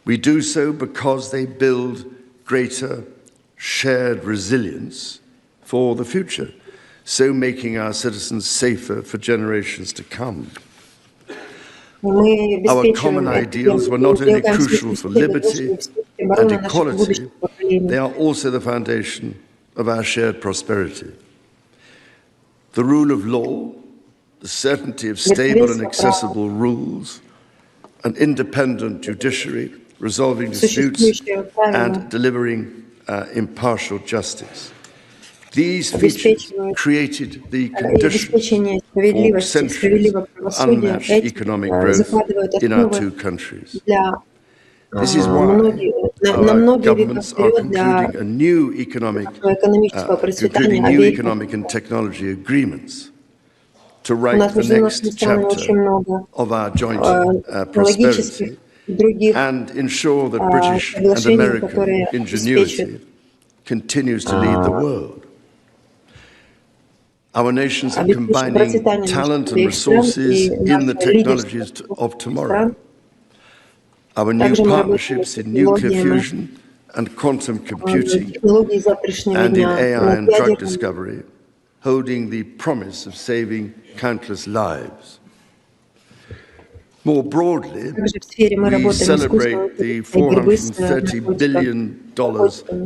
We do so because they build greater shared resilience for the future, so making our citizens safer for generations to come. Our common ideals were not only crucial for liberty and equality, they are also the foundation of our shared prosperity. The rule of law, the certainty of stable and accessible rules, an independent judiciary resolving disputes and delivering impartial justice. These features created the conditions for centuries of unmatched economic growth in our two countries. This is why our governments are concluding new economic and technology agreements to write the next chapter of our joint prosperity and ensure that British and American ingenuity continues to lead the world. Our nations are combining talent and resources in the technologies of tomorrow. Our new partnerships in nuclear fusion and quantum computing and in AI and drug discovery, holding the promise of saving countless lives. More broadly, we celebrate the $430 billion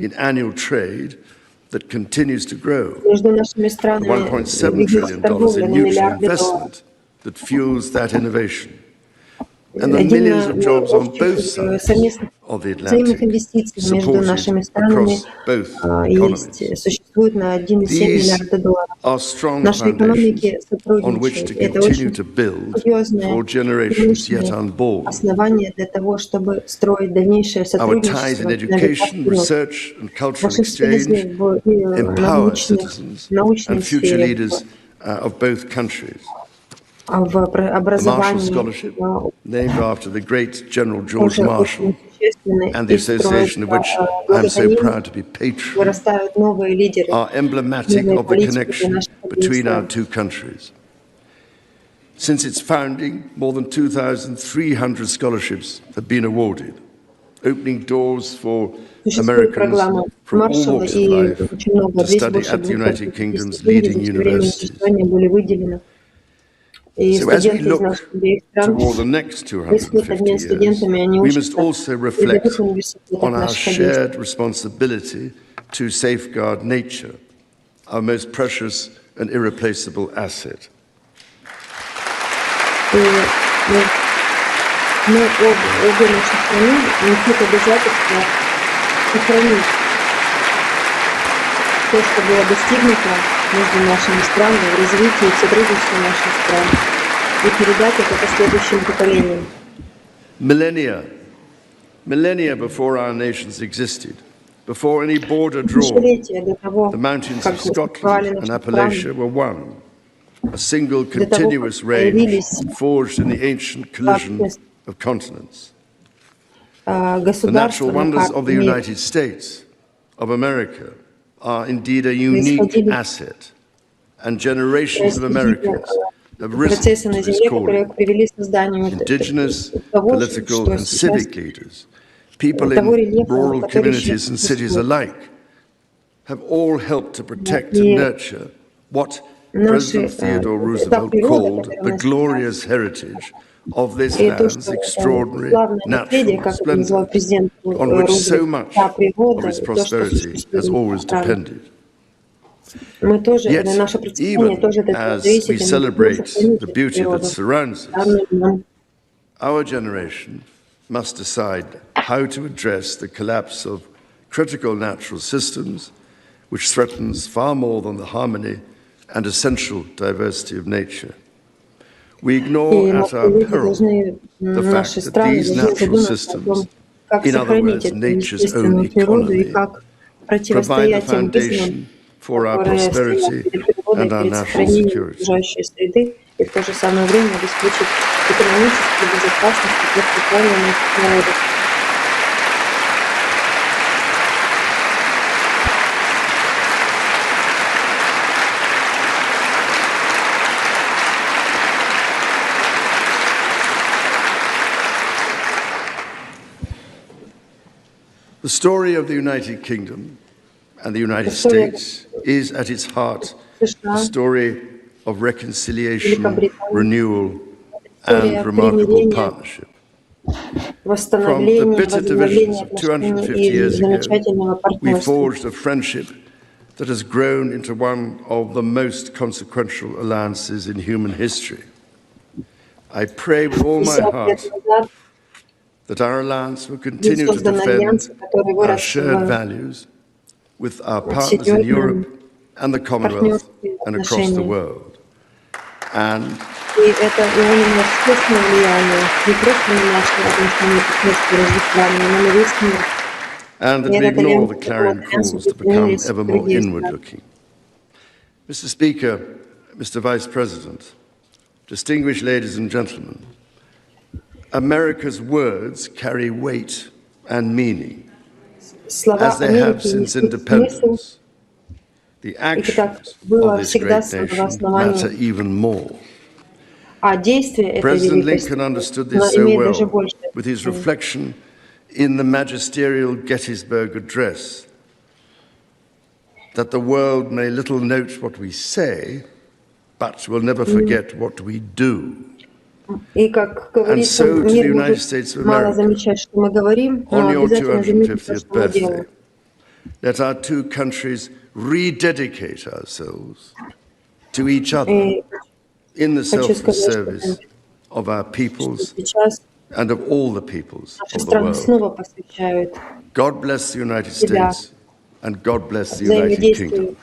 in annual trade that continues to grow, the $1.7 trillion in mutual investment that fuels that innovation, and the millions of jobs on both sides of the Atlantic supported across both economies. These are strong foundations on which to continue to build for generations yet unborn. Our ties in education, research, and cultural exchange empower citizens and future leaders of both countries. The Marshall Scholarship, named after the great General George Marshall, and the association of which I'm so proud to be patron, are emblematic of the connection between our two countries. Since its founding, more than 2,300 scholarships have been awarded, opening doors for Americans from all walks of life to study at the United Kingdom's leading universities. So as we look toward the next 250 years, we must also reflect on our shared responsibility to safeguard nature, our most precious and irreplaceable asset. Между нашими странами, в развитии и сотрудничестве наших стран, и передать это последующим поколениям. Millennia before our nations existed, before any border drawn, the mountains of Scotland and Appalachia were one, a single continuous range forged in the ancient collision of continents. The natural wonders of the United States of America are indeed a unique asset, and generations of Americans have risen to this calling. Indigenous, political, and civic leaders, people in rural communities and cities alike, have all helped to protect and nurture what President Theodore Roosevelt called the glorious heritage of this land's extraordinary natural splendor, on which so much of its prosperity has always depended. Yet, even as we celebrate the beauty that surrounds us, our generation must decide how to address the collapse of critical natural systems, which threatens far more than the harmony and essential diversity of nature. We ignore at our peril the fact that these natural systems, in other words, nature's own economy, provide the foundation for our prosperity and our national security. И в то же самое время обеспечить экономическую безопасность и процветание наших народов. The story of the United Kingdom and the United States is at its heart a story of reconciliation, renewal, and remarkable partnership. From the bitter divisions of 250 years ago, we forged a friendship that has grown into one of the most consequential alliances in human history. I pray with all my heart that our alliance will continue to defend our shared values with our partners in Europe and the Commonwealth and across the world. And that we ignore the clarion calls to become ever more inward-looking. Mr. Speaker, Mr. Vice President, distinguished ladies and gentlemen, America's words carry weight and meaning, as they have since independence. The actions of this great nation matter even more. President Lincoln understood this so well with his reflection in the magisterial Gettysburg Address, that the world may little note what we say, but will never forget what we do. And so to the United States of America, on your 250th birthday, let our two countries rededicate ourselves to each other in the selfless service of our peoples and of all the peoples of the world. God bless the United States and God bless the United Kingdom.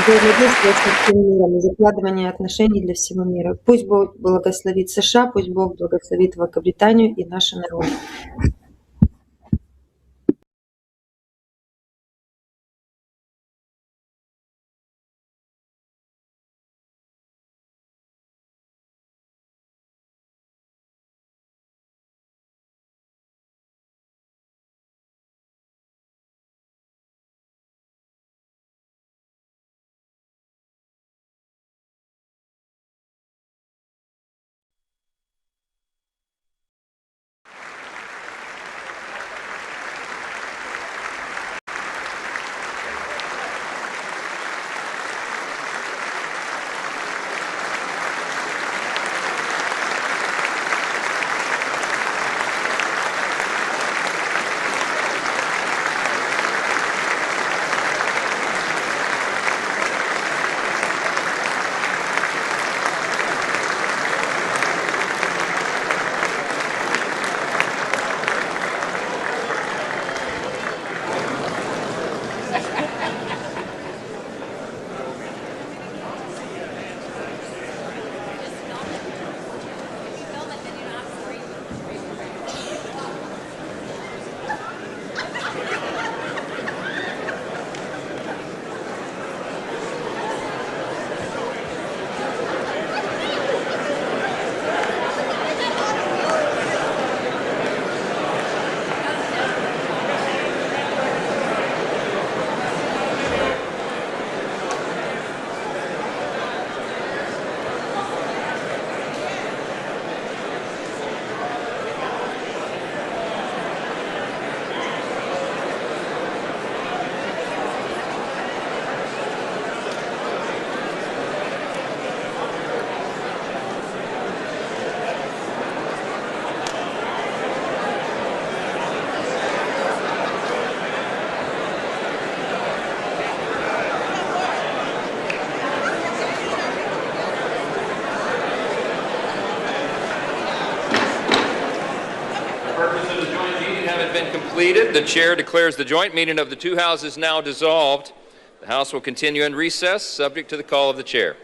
Взаимодействие со всем миром и закладывание отношений для всего мира. Пусть Бог благословит США, пусть Бог благословит Великобританию и наши народы. The chair declares the joint meeting of the two houses now dissolved. The House will continue in recess, subject to the call of the chair.